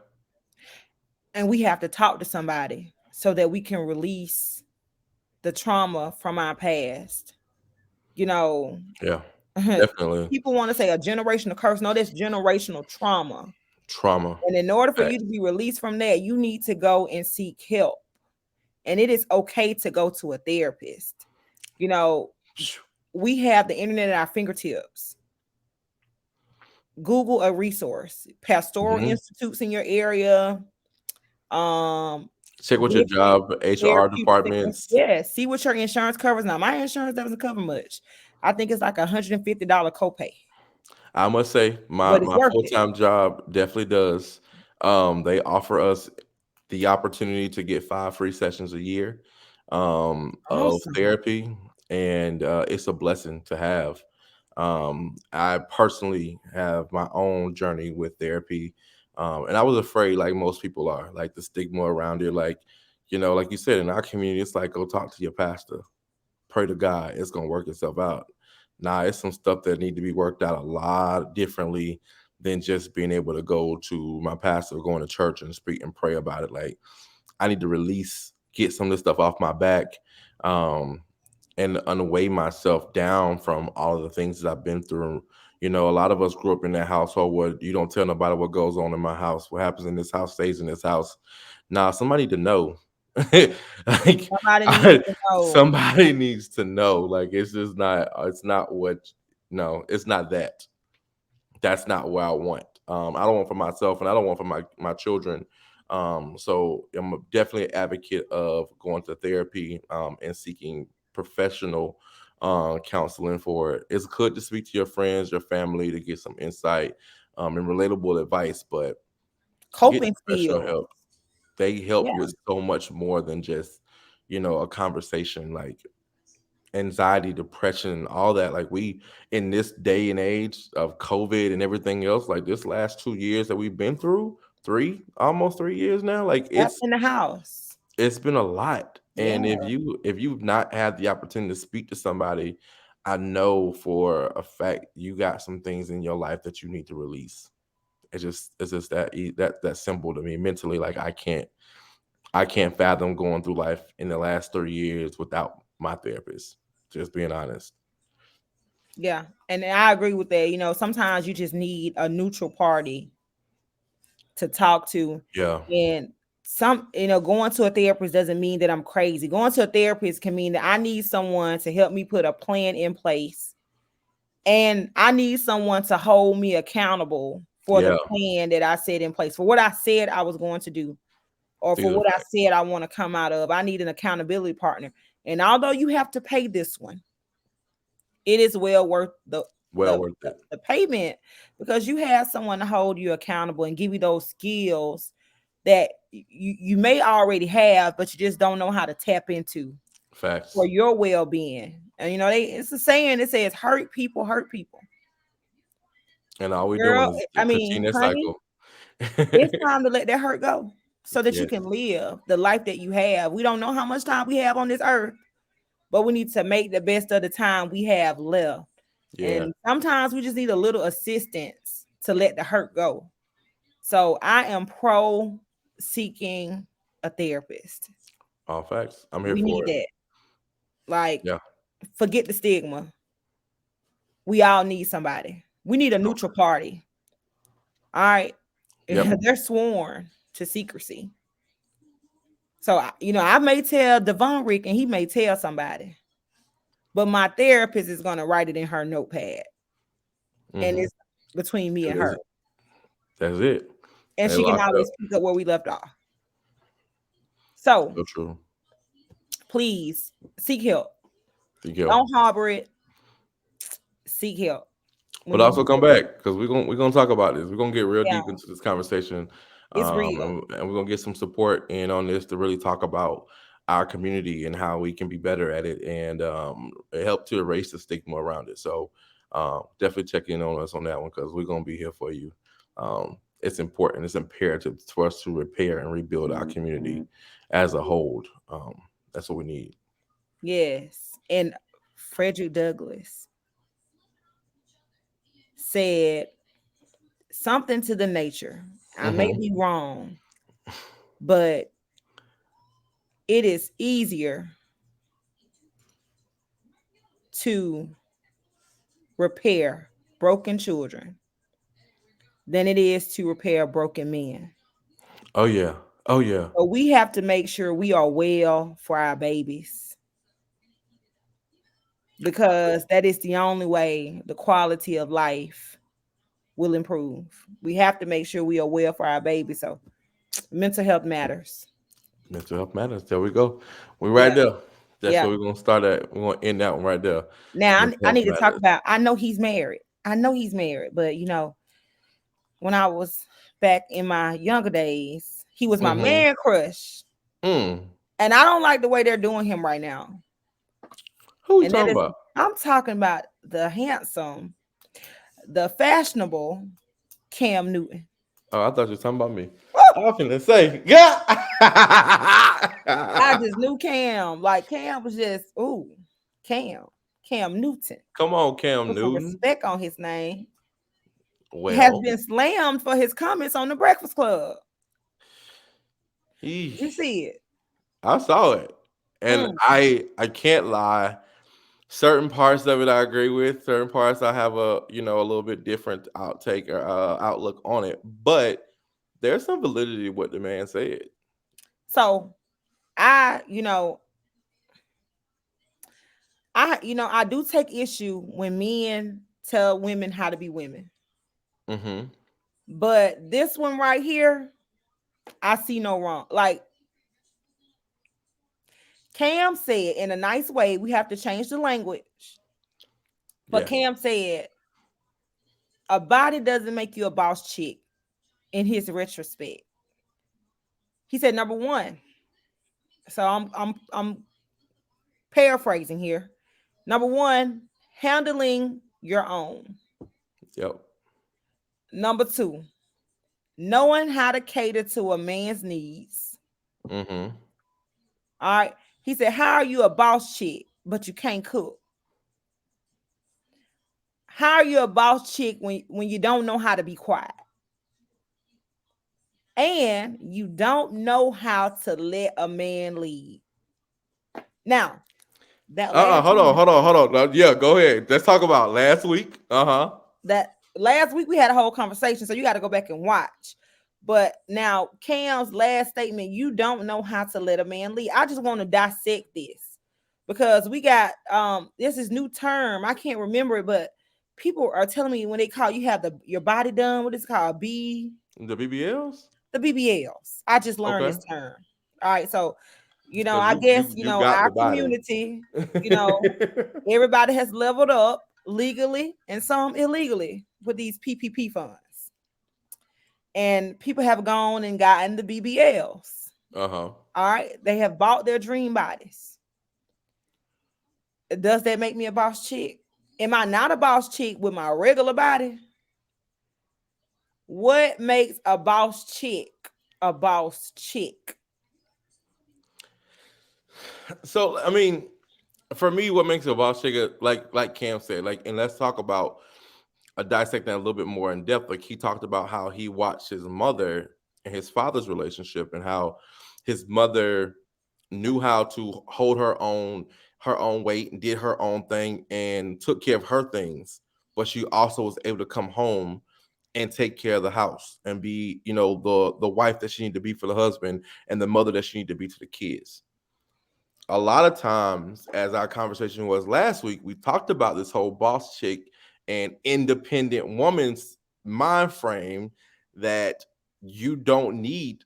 [SPEAKER 3] And we have to talk to somebody so that we can release the trauma from our past. You know,
[SPEAKER 2] Yeah. Definitely.
[SPEAKER 3] people want to say a generational curse. No, that's generational trauma.
[SPEAKER 2] Trauma.
[SPEAKER 3] And in order for
[SPEAKER 2] Right.
[SPEAKER 3] you to be released from that, you need to go and seek help. And it is okay to go to a therapist. You know, we have the internet at our fingertips. Google a resource, pastoral
[SPEAKER 2] Hmm.
[SPEAKER 3] institutes in your area, um,
[SPEAKER 2] Check with your
[SPEAKER 3] different
[SPEAKER 2] job, HR
[SPEAKER 3] therapeutic things.
[SPEAKER 2] departments.
[SPEAKER 3] Yeah, see what your insurance covers. Now, my insurance doesn't cover much. I think it's like $150 copay,
[SPEAKER 2] I must say,
[SPEAKER 3] but it's
[SPEAKER 2] my
[SPEAKER 3] worth
[SPEAKER 2] full
[SPEAKER 3] it.
[SPEAKER 2] time job definitely does. They offer us the opportunity to get 5 free sessions a year, of
[SPEAKER 3] Awesome.
[SPEAKER 2] therapy, and it's a blessing to have. I personally have my own journey with therapy, and I was afraid, like most people are, like the stigma around it, like like you said, in our community, it's like go talk to your pastor, pray to God, it's gonna work itself out. Nah, it's some stuff that need to be worked out a lot differently than just being able to go to my pastor, going to church and speak and pray about it. Like I need to release, get some of this stuff off my back, um, and unweigh myself down from all of the things that I've been through. A lot of us grew up in that household where you don't tell nobody what goes on in my house. What happens in this house stays in this house. Nah, somebody to know. Like
[SPEAKER 3] Somebody needs to know.
[SPEAKER 2] somebody needs to know. Like it's just not. It's not what. No, it's not that. That's not what I want. I don't want for myself, and I don't want for my children. So I'm definitely an advocate of going to therapy, and seeking professional counseling for it. It's good to speak to your friends, your family, to get some insight, and relatable advice, but get
[SPEAKER 3] Coping
[SPEAKER 2] professional
[SPEAKER 3] skills.
[SPEAKER 2] help. They help
[SPEAKER 3] Yeah,
[SPEAKER 2] with so much more than just a conversation. Like anxiety, depression, all that. Like we in this day and age of COVID and everything else, like this last 2 years that we've been through, almost 3 years now, like
[SPEAKER 3] trapped in the house.
[SPEAKER 2] it's been a lot.
[SPEAKER 3] Yeah,
[SPEAKER 2] And if you've not had the opportunity to speak to somebody, I know for a fact you got some things in your life that you need to release. It's just that simple to me mentally. Like I can't fathom going through life in the last 3 years without my therapist. Just being honest.
[SPEAKER 3] yeah. And I agree with that. Sometimes you just need a neutral party to talk to.
[SPEAKER 2] Yeah.
[SPEAKER 3] And going to a therapist doesn't mean that I'm crazy. Going to a therapist can mean that I need someone to help me put a plan in place. And I need someone to hold me accountable for the
[SPEAKER 2] Yeah.
[SPEAKER 3] plan that I set in place, for what I said I was going to do, or
[SPEAKER 2] These
[SPEAKER 3] for
[SPEAKER 2] are
[SPEAKER 3] what I
[SPEAKER 2] facts.
[SPEAKER 3] said I want to come out of. I need an accountability partner. And although you have to pay this one, it is well worth
[SPEAKER 2] Well
[SPEAKER 3] the
[SPEAKER 2] worth it.
[SPEAKER 3] the payment, because you have someone to hold you accountable and give you those skills that you may already have, but you just don't know how to tap into.
[SPEAKER 2] Facts.
[SPEAKER 3] for your well-being. And it's a saying that says hurt people hurt people.
[SPEAKER 2] And all we're doing
[SPEAKER 3] Girl,
[SPEAKER 2] is
[SPEAKER 3] I
[SPEAKER 2] to
[SPEAKER 3] mean,
[SPEAKER 2] continue that
[SPEAKER 3] honey,
[SPEAKER 2] cycle.
[SPEAKER 3] it's time to let that hurt go so that you
[SPEAKER 2] Yes.
[SPEAKER 3] can live the life that you have. We don't know how much time we have on this earth, but we need to make the best of the time we have left.
[SPEAKER 2] Yeah.
[SPEAKER 3] And sometimes we just need a little assistance to let the hurt go. So I am pro seeking a therapist.
[SPEAKER 2] All facts. I'm here
[SPEAKER 3] We need
[SPEAKER 2] for it.
[SPEAKER 3] that. Like,
[SPEAKER 2] Yeah.
[SPEAKER 3] forget the stigma. We all need somebody. We need a neutral party. All right.
[SPEAKER 2] Yep.
[SPEAKER 3] They're sworn to secrecy. So, I may tell Devon Rick and he may tell somebody, but my therapist is going to write it in her notepad. And it's between me and her.
[SPEAKER 2] That's it.
[SPEAKER 3] And
[SPEAKER 2] They
[SPEAKER 3] she can
[SPEAKER 2] locked up.
[SPEAKER 3] always pick up where we left off. So,
[SPEAKER 2] So true.
[SPEAKER 3] please seek help.
[SPEAKER 2] Thank you.
[SPEAKER 3] Don't harbor it. Seek help.
[SPEAKER 2] But also come back because we're gonna talk about this. We're gonna get real
[SPEAKER 3] Yeah,
[SPEAKER 2] deep into this conversation,
[SPEAKER 3] it's real.
[SPEAKER 2] and we're gonna get some support in on this to really talk about our community and how we can be better at it and help to erase the stigma around it. So definitely check in on us on that one because we're gonna be here for you. It's important. It's imperative for us to repair and rebuild our community as a whole. That's what we need.
[SPEAKER 3] Yes. And Frederick Douglass said something to the nature. I may be wrong, but it is easier to repair broken children than it is to repair broken men.
[SPEAKER 2] Oh yeah. Oh yeah.
[SPEAKER 3] So we have to make sure we are well for our babies because that is the only way the quality of life will improve. We have to make sure we are well for our babies. So mental health matters.
[SPEAKER 2] Mental health matters. There we go. We're right
[SPEAKER 3] Yeah.
[SPEAKER 2] there. That's
[SPEAKER 3] Yeah.
[SPEAKER 2] where we're gonna start at. We're gonna end that one right there.
[SPEAKER 3] Now
[SPEAKER 2] Mental
[SPEAKER 3] I
[SPEAKER 2] health
[SPEAKER 3] need to talk
[SPEAKER 2] matters.
[SPEAKER 3] about, I know he's married. But when I was back in my younger days, he was my man crush.
[SPEAKER 2] Mm.
[SPEAKER 3] And I don't like the way they're doing him right now.
[SPEAKER 2] Who we
[SPEAKER 3] And that
[SPEAKER 2] talking
[SPEAKER 3] is,
[SPEAKER 2] about?
[SPEAKER 3] I'm talking about the handsome, the fashionable Cam Newton.
[SPEAKER 2] Oh, I thought you were talking about me. I was finna say, yeah.
[SPEAKER 3] I just knew Cam. Like Cam was just, Cam Newton.
[SPEAKER 2] Come on, Cam
[SPEAKER 3] Put some
[SPEAKER 2] Newton.
[SPEAKER 3] respect on his name. Has
[SPEAKER 2] Well,
[SPEAKER 3] been slammed for his comments on the Breakfast Club. You
[SPEAKER 2] eesh,
[SPEAKER 3] see it.
[SPEAKER 2] I saw it, and
[SPEAKER 3] Mm.
[SPEAKER 2] I can't lie. Certain parts of it I agree with. Certain parts I have a little bit different outtake or outlook on it. But there's some validity to what the man said.
[SPEAKER 3] So I do take issue when men tell women how to be women.
[SPEAKER 2] Mm-hmm.
[SPEAKER 3] But this one right here, I see no wrong. Like Cam said in a nice way, we have to change the language. But
[SPEAKER 2] Yeah.
[SPEAKER 3] Cam said, a body doesn't make you a boss chick in his retrospect. He said, number one. So I'm paraphrasing here. Number one, handling your own.
[SPEAKER 2] Yep.
[SPEAKER 3] Number two, knowing how to cater to a man's needs.
[SPEAKER 2] Mm-hmm.
[SPEAKER 3] All right. He said, how are you a boss chick, but you can't cook? How are you a boss chick when you don't know how to be quiet? And you don't know how to let a man lead. Now, that last
[SPEAKER 2] Hold
[SPEAKER 3] week,
[SPEAKER 2] on, hold on. Yeah, go ahead. Let's talk about last week.
[SPEAKER 3] we had a whole conversation, so you got to go back and watch. But now Cam's last statement, you don't know how to let a man lead. I just want to dissect this because we got this is new term. I can't remember it, but people are telling me when they call you have your body done, what is it called?
[SPEAKER 2] The BBLs?
[SPEAKER 3] The BBLs. I just learned
[SPEAKER 2] Okay.
[SPEAKER 3] this term. All right, so
[SPEAKER 2] Because
[SPEAKER 3] I guess
[SPEAKER 2] you got
[SPEAKER 3] our
[SPEAKER 2] the body.
[SPEAKER 3] community, everybody has leveled up legally and some illegally with these PPP funds. And people have gone and gotten the BBLs.
[SPEAKER 2] Uh-huh.
[SPEAKER 3] All right. They have bought their dream bodies. Does that make me a boss chick? Am I not a boss chick with my regular body? What makes a boss chick a boss chick?
[SPEAKER 2] So I mean, for me, what makes a boss chick, like Cam said, like, and let's talk about dissect that a little bit more in depth. Like he talked about how he watched his mother and his father's relationship, and how his mother knew how to hold her own weight and did her own thing and took care of her things, but she also was able to come home and take care of the house and be, you know, the wife that she needed to be for the husband and the mother that she needed to be to the kids. A lot of times, as our conversation was last week, we talked about this whole boss chick and independent woman's mind frame, that you don't need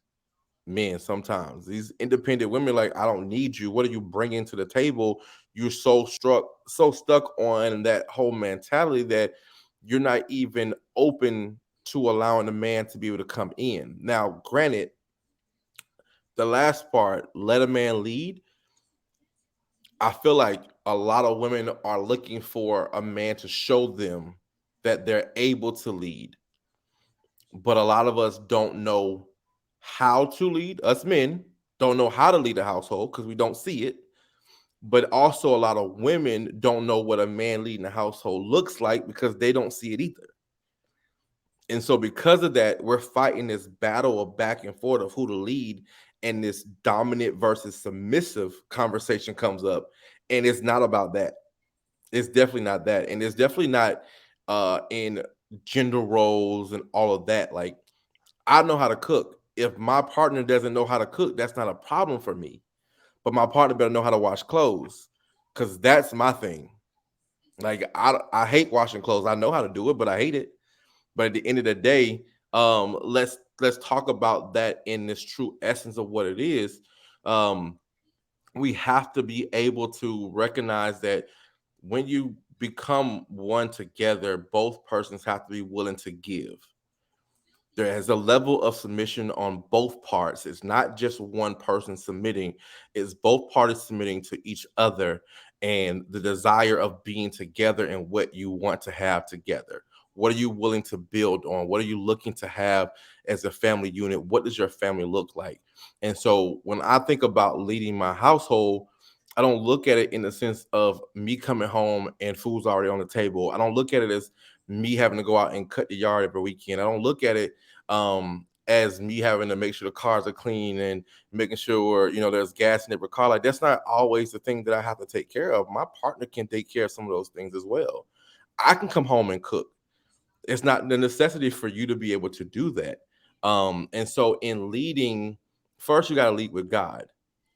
[SPEAKER 2] men sometimes. These independent women, like, I don't need you. What are you bringing to the table? You're so stuck on that whole mentality that you're not even open to allowing a man to be able to come in. Now, granted, the last part, let a man lead, I feel like a lot of women are looking for a man to show them that they're able to lead. But a lot of us don't know how to lead. Us men don't know how to lead a household because we don't see it. But also, a lot of women don't know what a man leading a household looks like because they don't see it either. And so, because of that, we're fighting this battle of back and forth of who to lead, and this dominant versus submissive conversation comes up. And it's not about that. It's definitely not that. And it's definitely not in gender roles and all of that. Like, I know how to cook. If my partner doesn't know how to cook, that's not a problem for me. But my partner better know how to wash clothes, because that's my thing. Like, I hate washing clothes. I know how to do it, but I hate it. But at the end of the day, let's talk about that in this true essence of what it is. Um, we have to be able to recognize that when you become one together, both persons have to be willing to give. There is a level of submission on both parts. It's not just one person submitting, it's both parties submitting to each other, and the desire of being together and what you want to have together. What are you willing to build on? What are you looking to have as a family unit? What does your family look like? And so when I think about leading my household, I don't look at it in the sense of me coming home and food's already on the table. I don't look at it as me having to go out and cut the yard every weekend. I don't look at it as me having to make sure the cars are clean and making sure, you know, there's gas in every car. Like, that's not always the thing that I have to take care of. My partner can take care of some of those things as well. I can come home and cook. It's not the necessity for you to be able to do that. And so in leading, first you got to lead with God.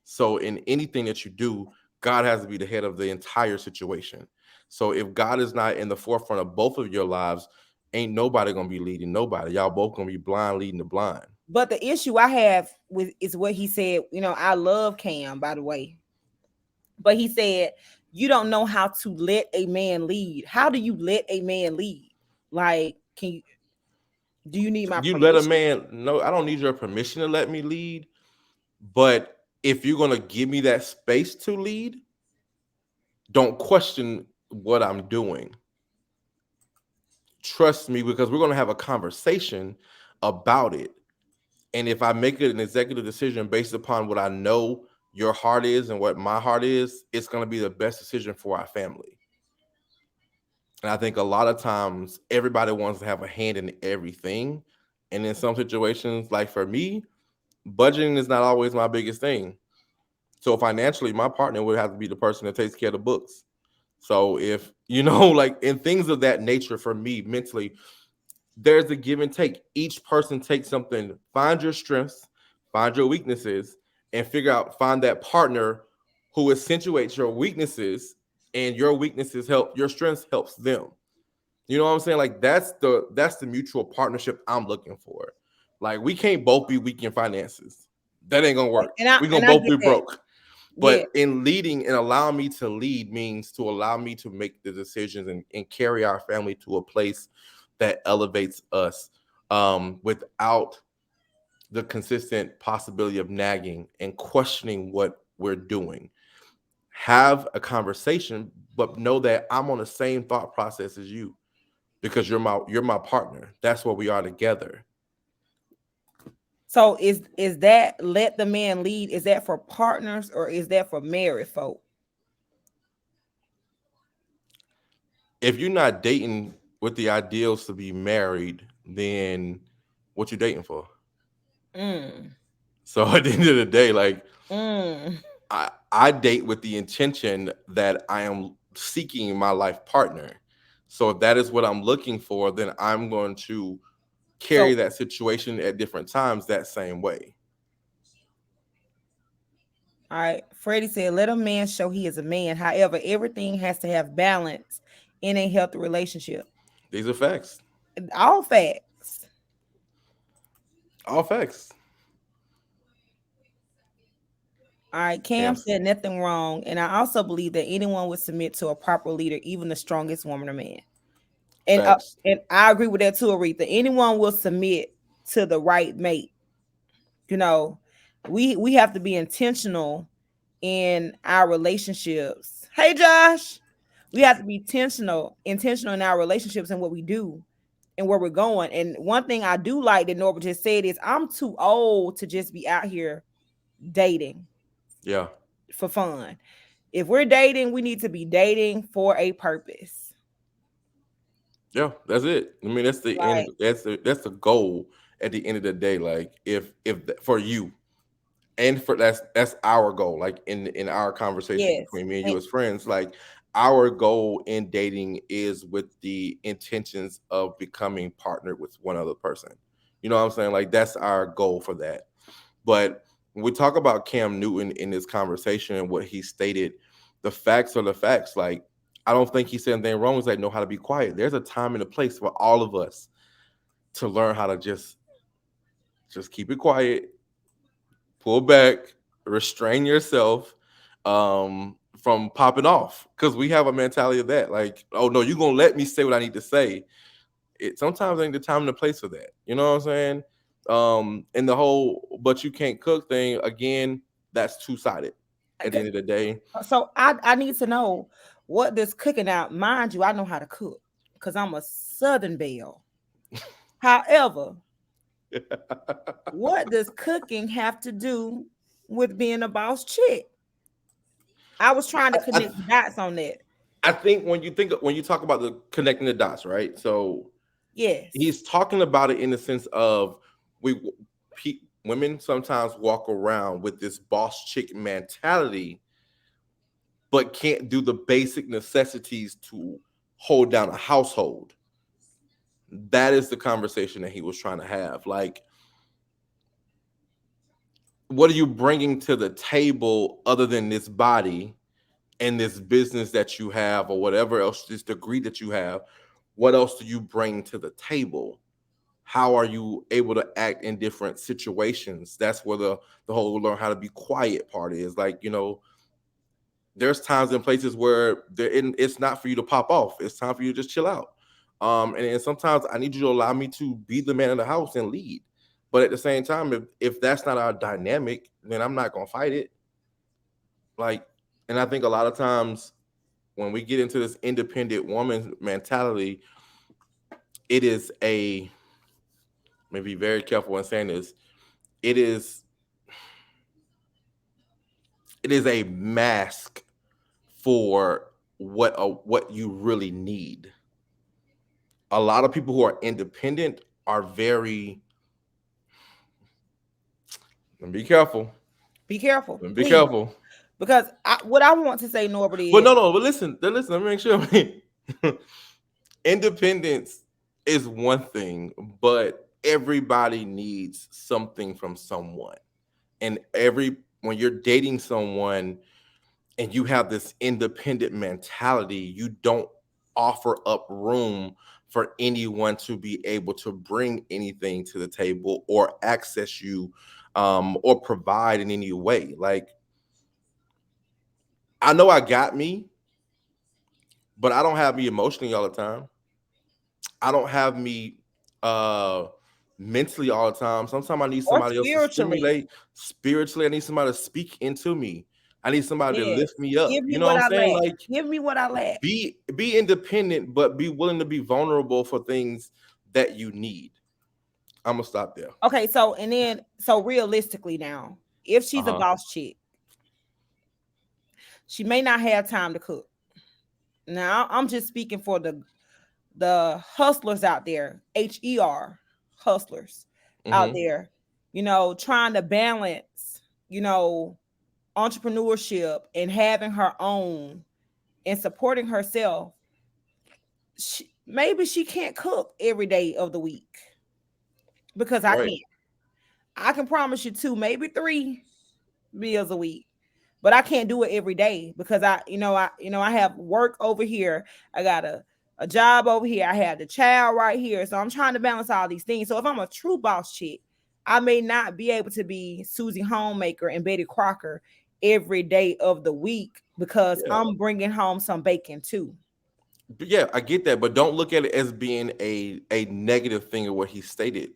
[SPEAKER 2] So in anything that you do, God has to be the head of the entire situation. So if God is not in the forefront of both of your lives, ain't nobody gonna be leading nobody. Y'all both gonna be blind leading the blind.
[SPEAKER 3] But the issue I have with is what he said. You know, I love Cam, by the way, but he said you don't know how to let a man lead. How do you let a man lead? Like, can you? Do you need my
[SPEAKER 2] You let a
[SPEAKER 3] permission?
[SPEAKER 2] man know, I don't need your permission to let me lead, but if you're gonna give me that space to lead, don't question what I'm doing. Trust me, because we're going to have a conversation about it. And if I make it an executive decision based upon what I know your heart is and what my heart is, it's going to be the best decision for our family. And I think a lot of times everybody wants to have a hand in everything. And in some situations, like for me, budgeting is not always my biggest thing. So financially, my partner would have to be the person that takes care of the books. So if, you know, like in things of that nature for me mentally, there's a give and take. Each person takes something. Find your strengths, find your weaknesses, and find that partner who accentuates your weaknesses, and your weaknesses help your strengths helps them. You know what I'm saying? Like, that's the mutual partnership I'm looking for. Like, we can't both be weak in finances. That ain't gonna work. We're
[SPEAKER 3] And
[SPEAKER 2] gonna
[SPEAKER 3] I
[SPEAKER 2] both
[SPEAKER 3] get
[SPEAKER 2] be
[SPEAKER 3] that.
[SPEAKER 2] broke.
[SPEAKER 3] Yeah.
[SPEAKER 2] But in leading and allowing me to lead means to allow me to make the decisions and carry our family to a place that elevates us, without the consistent possibility of nagging and questioning what we're doing. have a conversation, but know that I'm on the same thought process as you because you're my partner. That's what we are together.
[SPEAKER 3] So is that let the man lead? Is that for partners or is that for married folk?
[SPEAKER 2] If you're not dating with the ideals to be married, then what you dating for?
[SPEAKER 3] Mm,
[SPEAKER 2] So at the end of the day, like
[SPEAKER 3] mm.
[SPEAKER 2] I date with the intention that I am seeking my life partner. So if that is what I'm looking for, then I'm going to carry
[SPEAKER 3] So,
[SPEAKER 2] that situation at different times that same way.
[SPEAKER 3] all right, Freddie said, let a man show he is a man. However, everything has to have balance in a healthy relationship.
[SPEAKER 2] These are facts.
[SPEAKER 3] All facts.
[SPEAKER 2] All facts.
[SPEAKER 3] All right, Cam
[SPEAKER 2] Camps.
[SPEAKER 3] said nothing wrong. And I also believe that anyone would submit to a proper leader, even the strongest woman or man. And
[SPEAKER 2] Facts.
[SPEAKER 3] and I agree with that too, Aretha. Anyone will submit to the right mate. You know, we have to be intentional in our relationships. Hey Josh, we have to be intentional in our relationships and what we do and where we're going. And one thing I do like that Norbert just said is I'm too old to just be out here dating
[SPEAKER 2] Yeah.
[SPEAKER 3] for fun. If we're dating, we need to be dating for a purpose.
[SPEAKER 2] Yeah, that's it. I mean, that's the end.
[SPEAKER 3] Like,
[SPEAKER 2] That's the goal at the end of the day. Like, for you, and for that's our goal. Like in our conversation
[SPEAKER 3] yes.
[SPEAKER 2] between me and you
[SPEAKER 3] And
[SPEAKER 2] as friends, like our goal in dating is with the intentions of becoming partnered with one other person. You know what I'm saying? Like that's our goal for that. But when we talk about Cam Newton in this conversation and what he stated, the facts are the facts. Like, I don't think he said anything wrong. He's like, know how to be quiet. There's a time and a place for all of us to learn how to just keep it quiet, pull back, restrain yourself from popping off. Because we have a mentality of that. Like, oh no, you're gonna let me say what I need to say. It sometimes ain't the time and the place for that. You know what I'm saying? And the whole but you can't cook thing, again, that's two-sided at the end of the day.
[SPEAKER 3] so I need to know what does cooking out. Mind you, I know how to cook because I'm a Southern belle. However, what does cooking have to do with being a boss chick? I was trying to
[SPEAKER 2] I,
[SPEAKER 3] connect the dots on that.
[SPEAKER 2] I think when you talk about the connecting the dots, right? So
[SPEAKER 3] Yes.
[SPEAKER 2] he's talking about it in the sense of we women sometimes walk around with this boss chick mentality, but can't do the basic necessities to hold down a household. That is the conversation that he was trying to have. Like, what are you bringing to the table other than this body and this business that you have, or whatever else, this degree that you have? What else do you bring to the table? How are you able to act in different situations? That's where the whole learn how to be quiet part is. Like, there's times and places where it's not for you to pop off. It's time for you to just chill out. And sometimes I need you to allow me to be the man of the house and lead. But at the same time, if that's not our dynamic, then I'm not gonna fight it. Like, and I think a lot of times when we get into this independent woman mentality, it is a, let me be very careful when saying this. It is it is a mask for what you really need. A lot of people who are independent are very, be careful.
[SPEAKER 3] Be careful,
[SPEAKER 2] Be
[SPEAKER 3] please.
[SPEAKER 2] careful.
[SPEAKER 3] Because what I want to say, Norbert,
[SPEAKER 2] But
[SPEAKER 3] is
[SPEAKER 2] no, but listen, let me make sure. Independence is one thing, but everybody needs something from someone. And when you're dating someone and you have this independent mentality, you don't offer up room for anyone to be able to bring anything to the table or access you, or provide in any way. Like, I know I got me, but I don't have me emotionally all the time. I don't have me uh mentally all the time. Sometimes I need
[SPEAKER 3] or
[SPEAKER 2] somebody else to
[SPEAKER 3] spiritually.
[SPEAKER 2] stimulate spiritually. I need somebody to speak into me. I need somebody to
[SPEAKER 3] Yes.
[SPEAKER 2] lift me up.
[SPEAKER 3] Give me
[SPEAKER 2] You know
[SPEAKER 3] what
[SPEAKER 2] what I'm
[SPEAKER 3] I
[SPEAKER 2] saying?
[SPEAKER 3] lack.
[SPEAKER 2] Like,
[SPEAKER 3] Give me what I lack.
[SPEAKER 2] be independent, but be willing to be vulnerable for things that you need. I'm gonna stop there.
[SPEAKER 3] Okay, so realistically now, if she's a
[SPEAKER 2] Uh-huh.
[SPEAKER 3] boss chick, she may not have time to cook. Now, I'm just speaking for the hustlers out there, hustlers out
[SPEAKER 2] Mm-hmm.
[SPEAKER 3] there, trying to balance, entrepreneurship and having her own and supporting herself. Maybe she can't cook every day of the week because I
[SPEAKER 2] Right.
[SPEAKER 3] can't. I can promise you two, maybe three meals a week, but I can't do it every day because I have work over here. I got a job over here. I have the child right here. So I'm trying to balance all these things. So if I'm a true boss chick, I may not be able to be Susie Homemaker and Betty Crocker every day of the week because
[SPEAKER 2] Yeah.
[SPEAKER 3] I'm bringing home some bacon too.
[SPEAKER 2] But yeah, I get that, but don't look at it as being a negative thing of what he stated.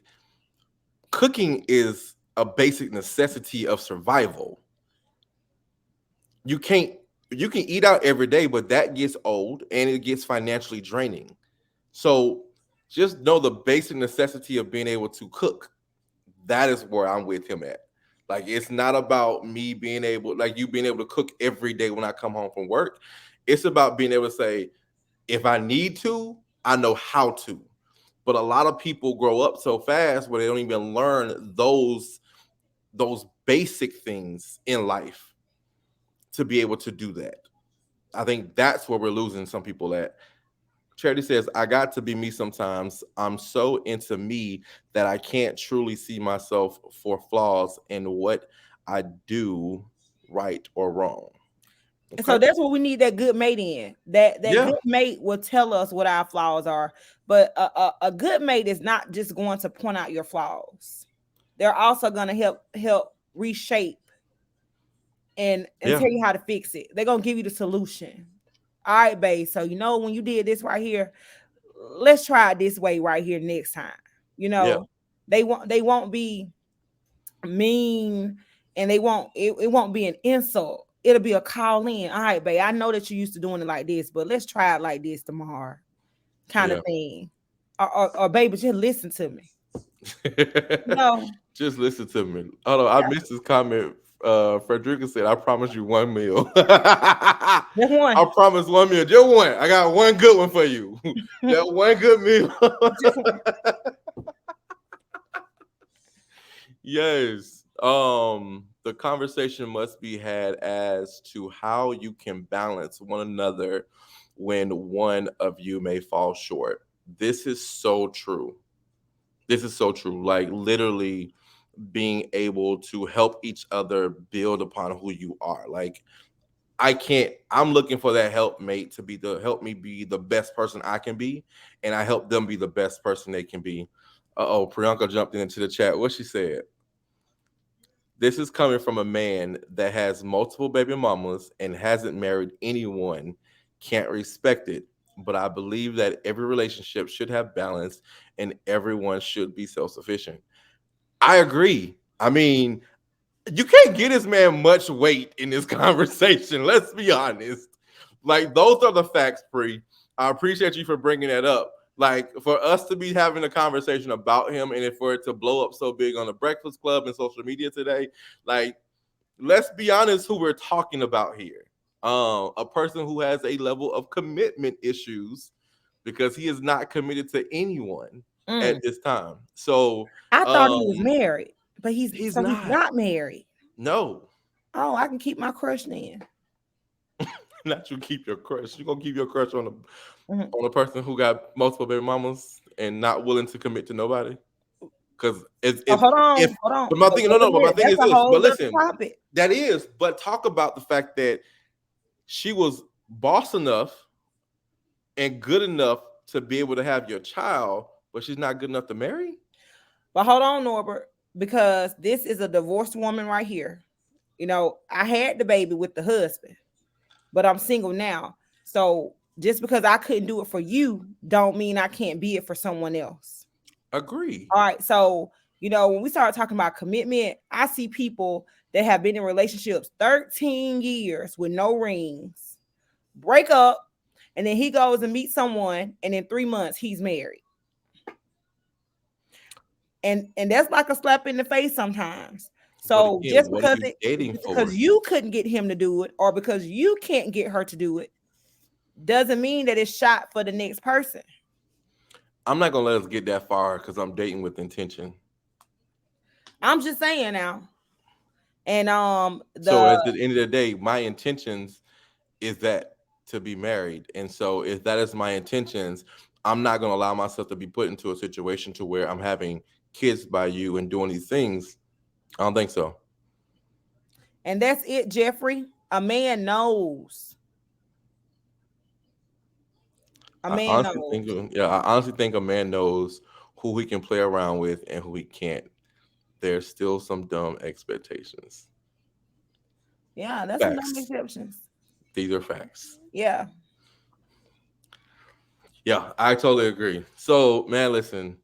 [SPEAKER 2] Cooking is a basic necessity of survival. You can't you can eat out every day, but that gets old and it gets financially draining. So just know the basic necessity of being able to cook. That is where I'm with him at. Like, it's not about me being able, like, you being able to cook every day when I come home from work. It's about being able to say, if I need to, I know how to. But a lot of people grow up so fast where they don't even learn those basic things in life to be able to do that. I think that's where we're losing some people at. Charity says, I got to be me sometimes. I'm so into me that I can't truly see myself for flaws in what I do, right or wrong.
[SPEAKER 3] And so
[SPEAKER 2] Okay.
[SPEAKER 3] that's what we need that good mate in. That
[SPEAKER 2] Yeah.
[SPEAKER 3] good mate will tell us what our flaws are. But a good mate is not just going to point out your flaws. They're also going to help reshape and
[SPEAKER 2] Yeah.
[SPEAKER 3] tell you how to fix it. They're gonna give you the solution. All right, babe. So when you did this right here, let's try it this way right here next time. You
[SPEAKER 2] Yeah.
[SPEAKER 3] know, they won't be mean and it won't be an insult. It'll be a call in. All right, babe. I know that you're used to doing it like this, but let's try it like this tomorrow, kind of
[SPEAKER 2] Yeah.
[SPEAKER 3] thing. Or baby, just listen to me. No,
[SPEAKER 2] Just listen to me. Hold on, I
[SPEAKER 3] yeah,
[SPEAKER 2] missed this comment. Frederica said, I promise you one meal. I
[SPEAKER 3] just one,
[SPEAKER 2] promise one meal. Just one. I got one good one for you. That one good meal.
[SPEAKER 3] just one.
[SPEAKER 2] Yes. The conversation must be had as to how you can balance one another when one of you may fall short. This is so true. This is so true. Like, literally being able to help each other build upon who you are. Like, I'm looking for that helpmate to help me be the best person I can be, and I help them be the best person they can be. Uh-oh, Priyanka jumped into the chat. What she said? This is coming from a man that has multiple baby mamas and hasn't married anyone. Can't respect it. But I believe that every relationship should have balance and everyone should be self-sufficient. I agree. I mean, you can't get this man much weight in this conversation. Let's be honest. Like, those are the facts, Pre. I appreciate you for bringing that up. Like, for us to be having a conversation about him and for it to blow up so big on the Breakfast Club and social media today, like, let's be honest who we're talking about here. A person who has a level of commitment issues because he is not committed to anyone at
[SPEAKER 3] Mm.
[SPEAKER 2] this time. So
[SPEAKER 3] I thought he was
[SPEAKER 2] um
[SPEAKER 3] married, but he's
[SPEAKER 2] he's
[SPEAKER 3] so he's
[SPEAKER 2] not.
[SPEAKER 3] not married.
[SPEAKER 2] No.
[SPEAKER 3] Oh, I can keep my crush then.
[SPEAKER 2] Not you keep your crush. You gonna keep your crush
[SPEAKER 3] Mhm.
[SPEAKER 2] on a person who got multiple baby mamas and not willing to commit to nobody? Because
[SPEAKER 3] So hold
[SPEAKER 2] if
[SPEAKER 3] on, hold on.
[SPEAKER 2] but my
[SPEAKER 3] But
[SPEAKER 2] thing,
[SPEAKER 3] wait
[SPEAKER 2] no,
[SPEAKER 3] a
[SPEAKER 2] no, but my
[SPEAKER 3] minute,
[SPEAKER 2] thing
[SPEAKER 3] that's
[SPEAKER 2] is
[SPEAKER 3] a
[SPEAKER 2] this.
[SPEAKER 3] whole
[SPEAKER 2] But
[SPEAKER 3] other
[SPEAKER 2] listen,
[SPEAKER 3] topic.
[SPEAKER 2] that is, but talk about the fact that she was boss enough and good enough to be able to have your child, but she's not good enough to marry.
[SPEAKER 3] But hold on, Norbert, because this is a divorced woman right here. I had the baby with the husband, but I'm single now. So just because I couldn't do it for you, don't mean I can't be it for someone else.
[SPEAKER 2] Agree.
[SPEAKER 3] All right. So, when we start talking about commitment, I see people that have been in relationships 13 years with no rings, break up, and then he goes and meets someone, and in 3 months he's married. And that's like a slap in the face sometimes.
[SPEAKER 2] But
[SPEAKER 3] So
[SPEAKER 2] again,
[SPEAKER 3] just
[SPEAKER 2] what are you dating
[SPEAKER 3] because
[SPEAKER 2] for?
[SPEAKER 3] you couldn't get him to do it, or because you can't get her to do it, doesn't mean that it's shot for the next person.
[SPEAKER 2] I'm not gonna let us get that far because I'm dating with intention.
[SPEAKER 3] I'm just saying now. And
[SPEAKER 2] So
[SPEAKER 3] the
[SPEAKER 2] at the end of the day, my intentions is that to be married. And so if that is my intentions, I'm not gonna allow myself to be put into a situation to where I'm having kids by you and doing these things. I don't think so.
[SPEAKER 3] and that's it, Jeffrey. A man knows. A
[SPEAKER 2] I
[SPEAKER 3] man
[SPEAKER 2] honestly
[SPEAKER 3] knows.
[SPEAKER 2] think, yeah, I honestly think a man knows who he can play around with and who he can't. There's still some dumb expectations.
[SPEAKER 3] Yeah, that's some dumb
[SPEAKER 2] Facts.
[SPEAKER 3] exceptions.
[SPEAKER 2] These are facts.
[SPEAKER 3] Yeah.
[SPEAKER 2] Yeah, I totally agree. So, man, listen,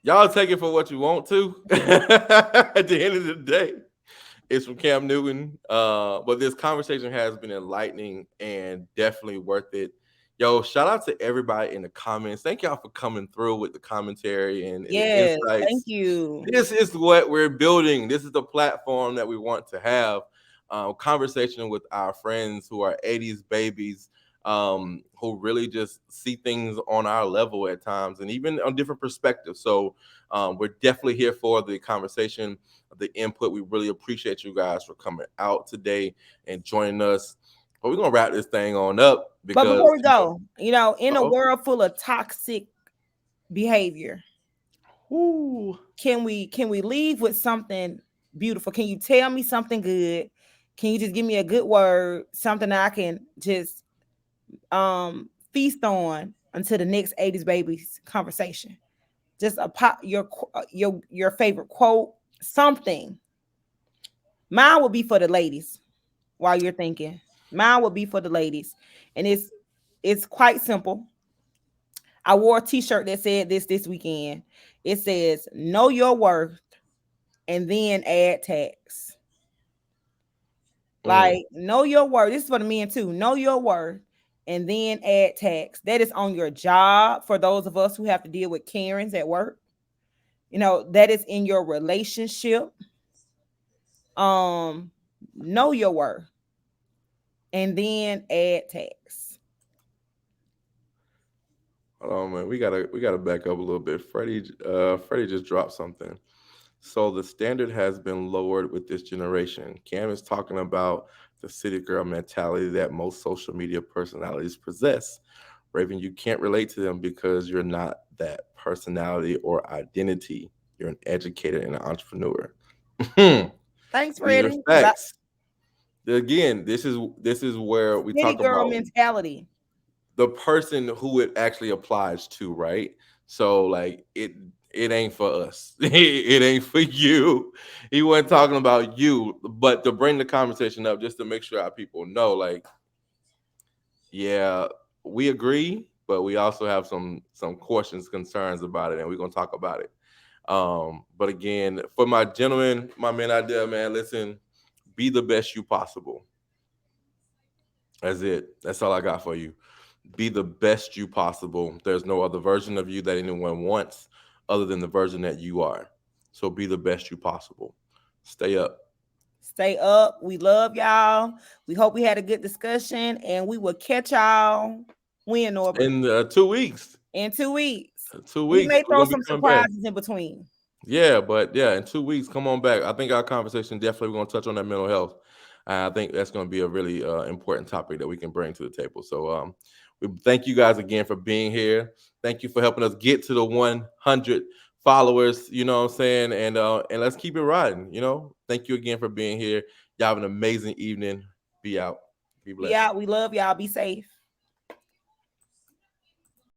[SPEAKER 2] y'all take it for what you want to. At the end of the day, it's from Cam Newton. But this conversation has been enlightening and definitely worth it. Yo, shout out to everybody in the comments. Thank y'all for coming through with the commentary and the
[SPEAKER 3] Yes. Thank
[SPEAKER 2] insights.
[SPEAKER 3] you.
[SPEAKER 2] This is what we're building. This is the platform that we want to have conversation with our friends who are 80s babies, who really just see things on our level at times and even on different perspectives. So we're definitely here for the conversation, the input. We really appreciate you guys for coming out today and joining us. But we're gonna wrap this thing on up
[SPEAKER 3] But
[SPEAKER 2] because
[SPEAKER 3] before we go, in a
[SPEAKER 2] uh-oh.
[SPEAKER 3] world full of toxic behavior,
[SPEAKER 2] Woo.
[SPEAKER 3] can we leave with something beautiful? Can you tell me something good? Can you just give me a good word, something that I can just feast on until the next 80s babies conversation? Just a pop your favorite quote, something. Mine would be for the ladies while you're thinking. Mine would be for the ladies. And it's quite simple. I wore a t-shirt that said this weekend. It says, know your worth and then add tax.
[SPEAKER 2] Mm.
[SPEAKER 3] Like, know your worth. This is for the men too. Know your worth and then add tax. That is on your job for those of us who have to deal with Karens at work. That is in your relationship. Um, know your worth and then add tax.
[SPEAKER 2] Hold on, man. We gotta back up a little bit. Freddie just dropped something. So the standard has been lowered with this generation. Cam is talking about the city girl mentality that most social media personalities possess. Raven, you can't relate to them because you're not that personality or identity. You're an educator and an entrepreneur.
[SPEAKER 3] Thanks,
[SPEAKER 2] These are
[SPEAKER 3] Freddie. Because I
[SPEAKER 2] facts. Again, this is where we
[SPEAKER 3] city
[SPEAKER 2] talk
[SPEAKER 3] girl
[SPEAKER 2] about
[SPEAKER 3] mentality.
[SPEAKER 2] the person who it actually applies to, right? So like it ain't for us. It ain't for you. He wasn't talking about you, but to bring the conversation up just to make sure our people know, like, yeah, we agree, but we also have some questions, concerns about it, and we're gonna talk about it. But again, for my gentlemen, my men out there, man, listen, be the best you possible. That's it. That's all I got for you. Be the best you possible. There's no other version of you that anyone wants other than the version that you are. So be the best you possible. Stay up.
[SPEAKER 3] Stay up. We love y'all. We hope we had a good discussion, and we will catch y'all when, Norbert?
[SPEAKER 2] In 2 weeks.
[SPEAKER 3] In 2 weeks.
[SPEAKER 2] Two
[SPEAKER 3] We
[SPEAKER 2] weeks.
[SPEAKER 3] may
[SPEAKER 2] We're
[SPEAKER 3] throw
[SPEAKER 2] gonna be
[SPEAKER 3] some
[SPEAKER 2] coming back.
[SPEAKER 3] surprises in between.
[SPEAKER 2] Yeah, but yeah, in 2 weeks, come on back. I think our conversation definitely we're gonna touch on that mental health. I think that's gonna be a really important topic that we can bring to the table. So we thank you guys again for being here. Thank you for helping us get to the 100 followers. You know what I'm saying? And let's keep it riding. Thank you again for being here. Y'all have an amazing evening. Be out. Be
[SPEAKER 3] Be
[SPEAKER 2] blessed.
[SPEAKER 3] out. We love y'all. Be safe.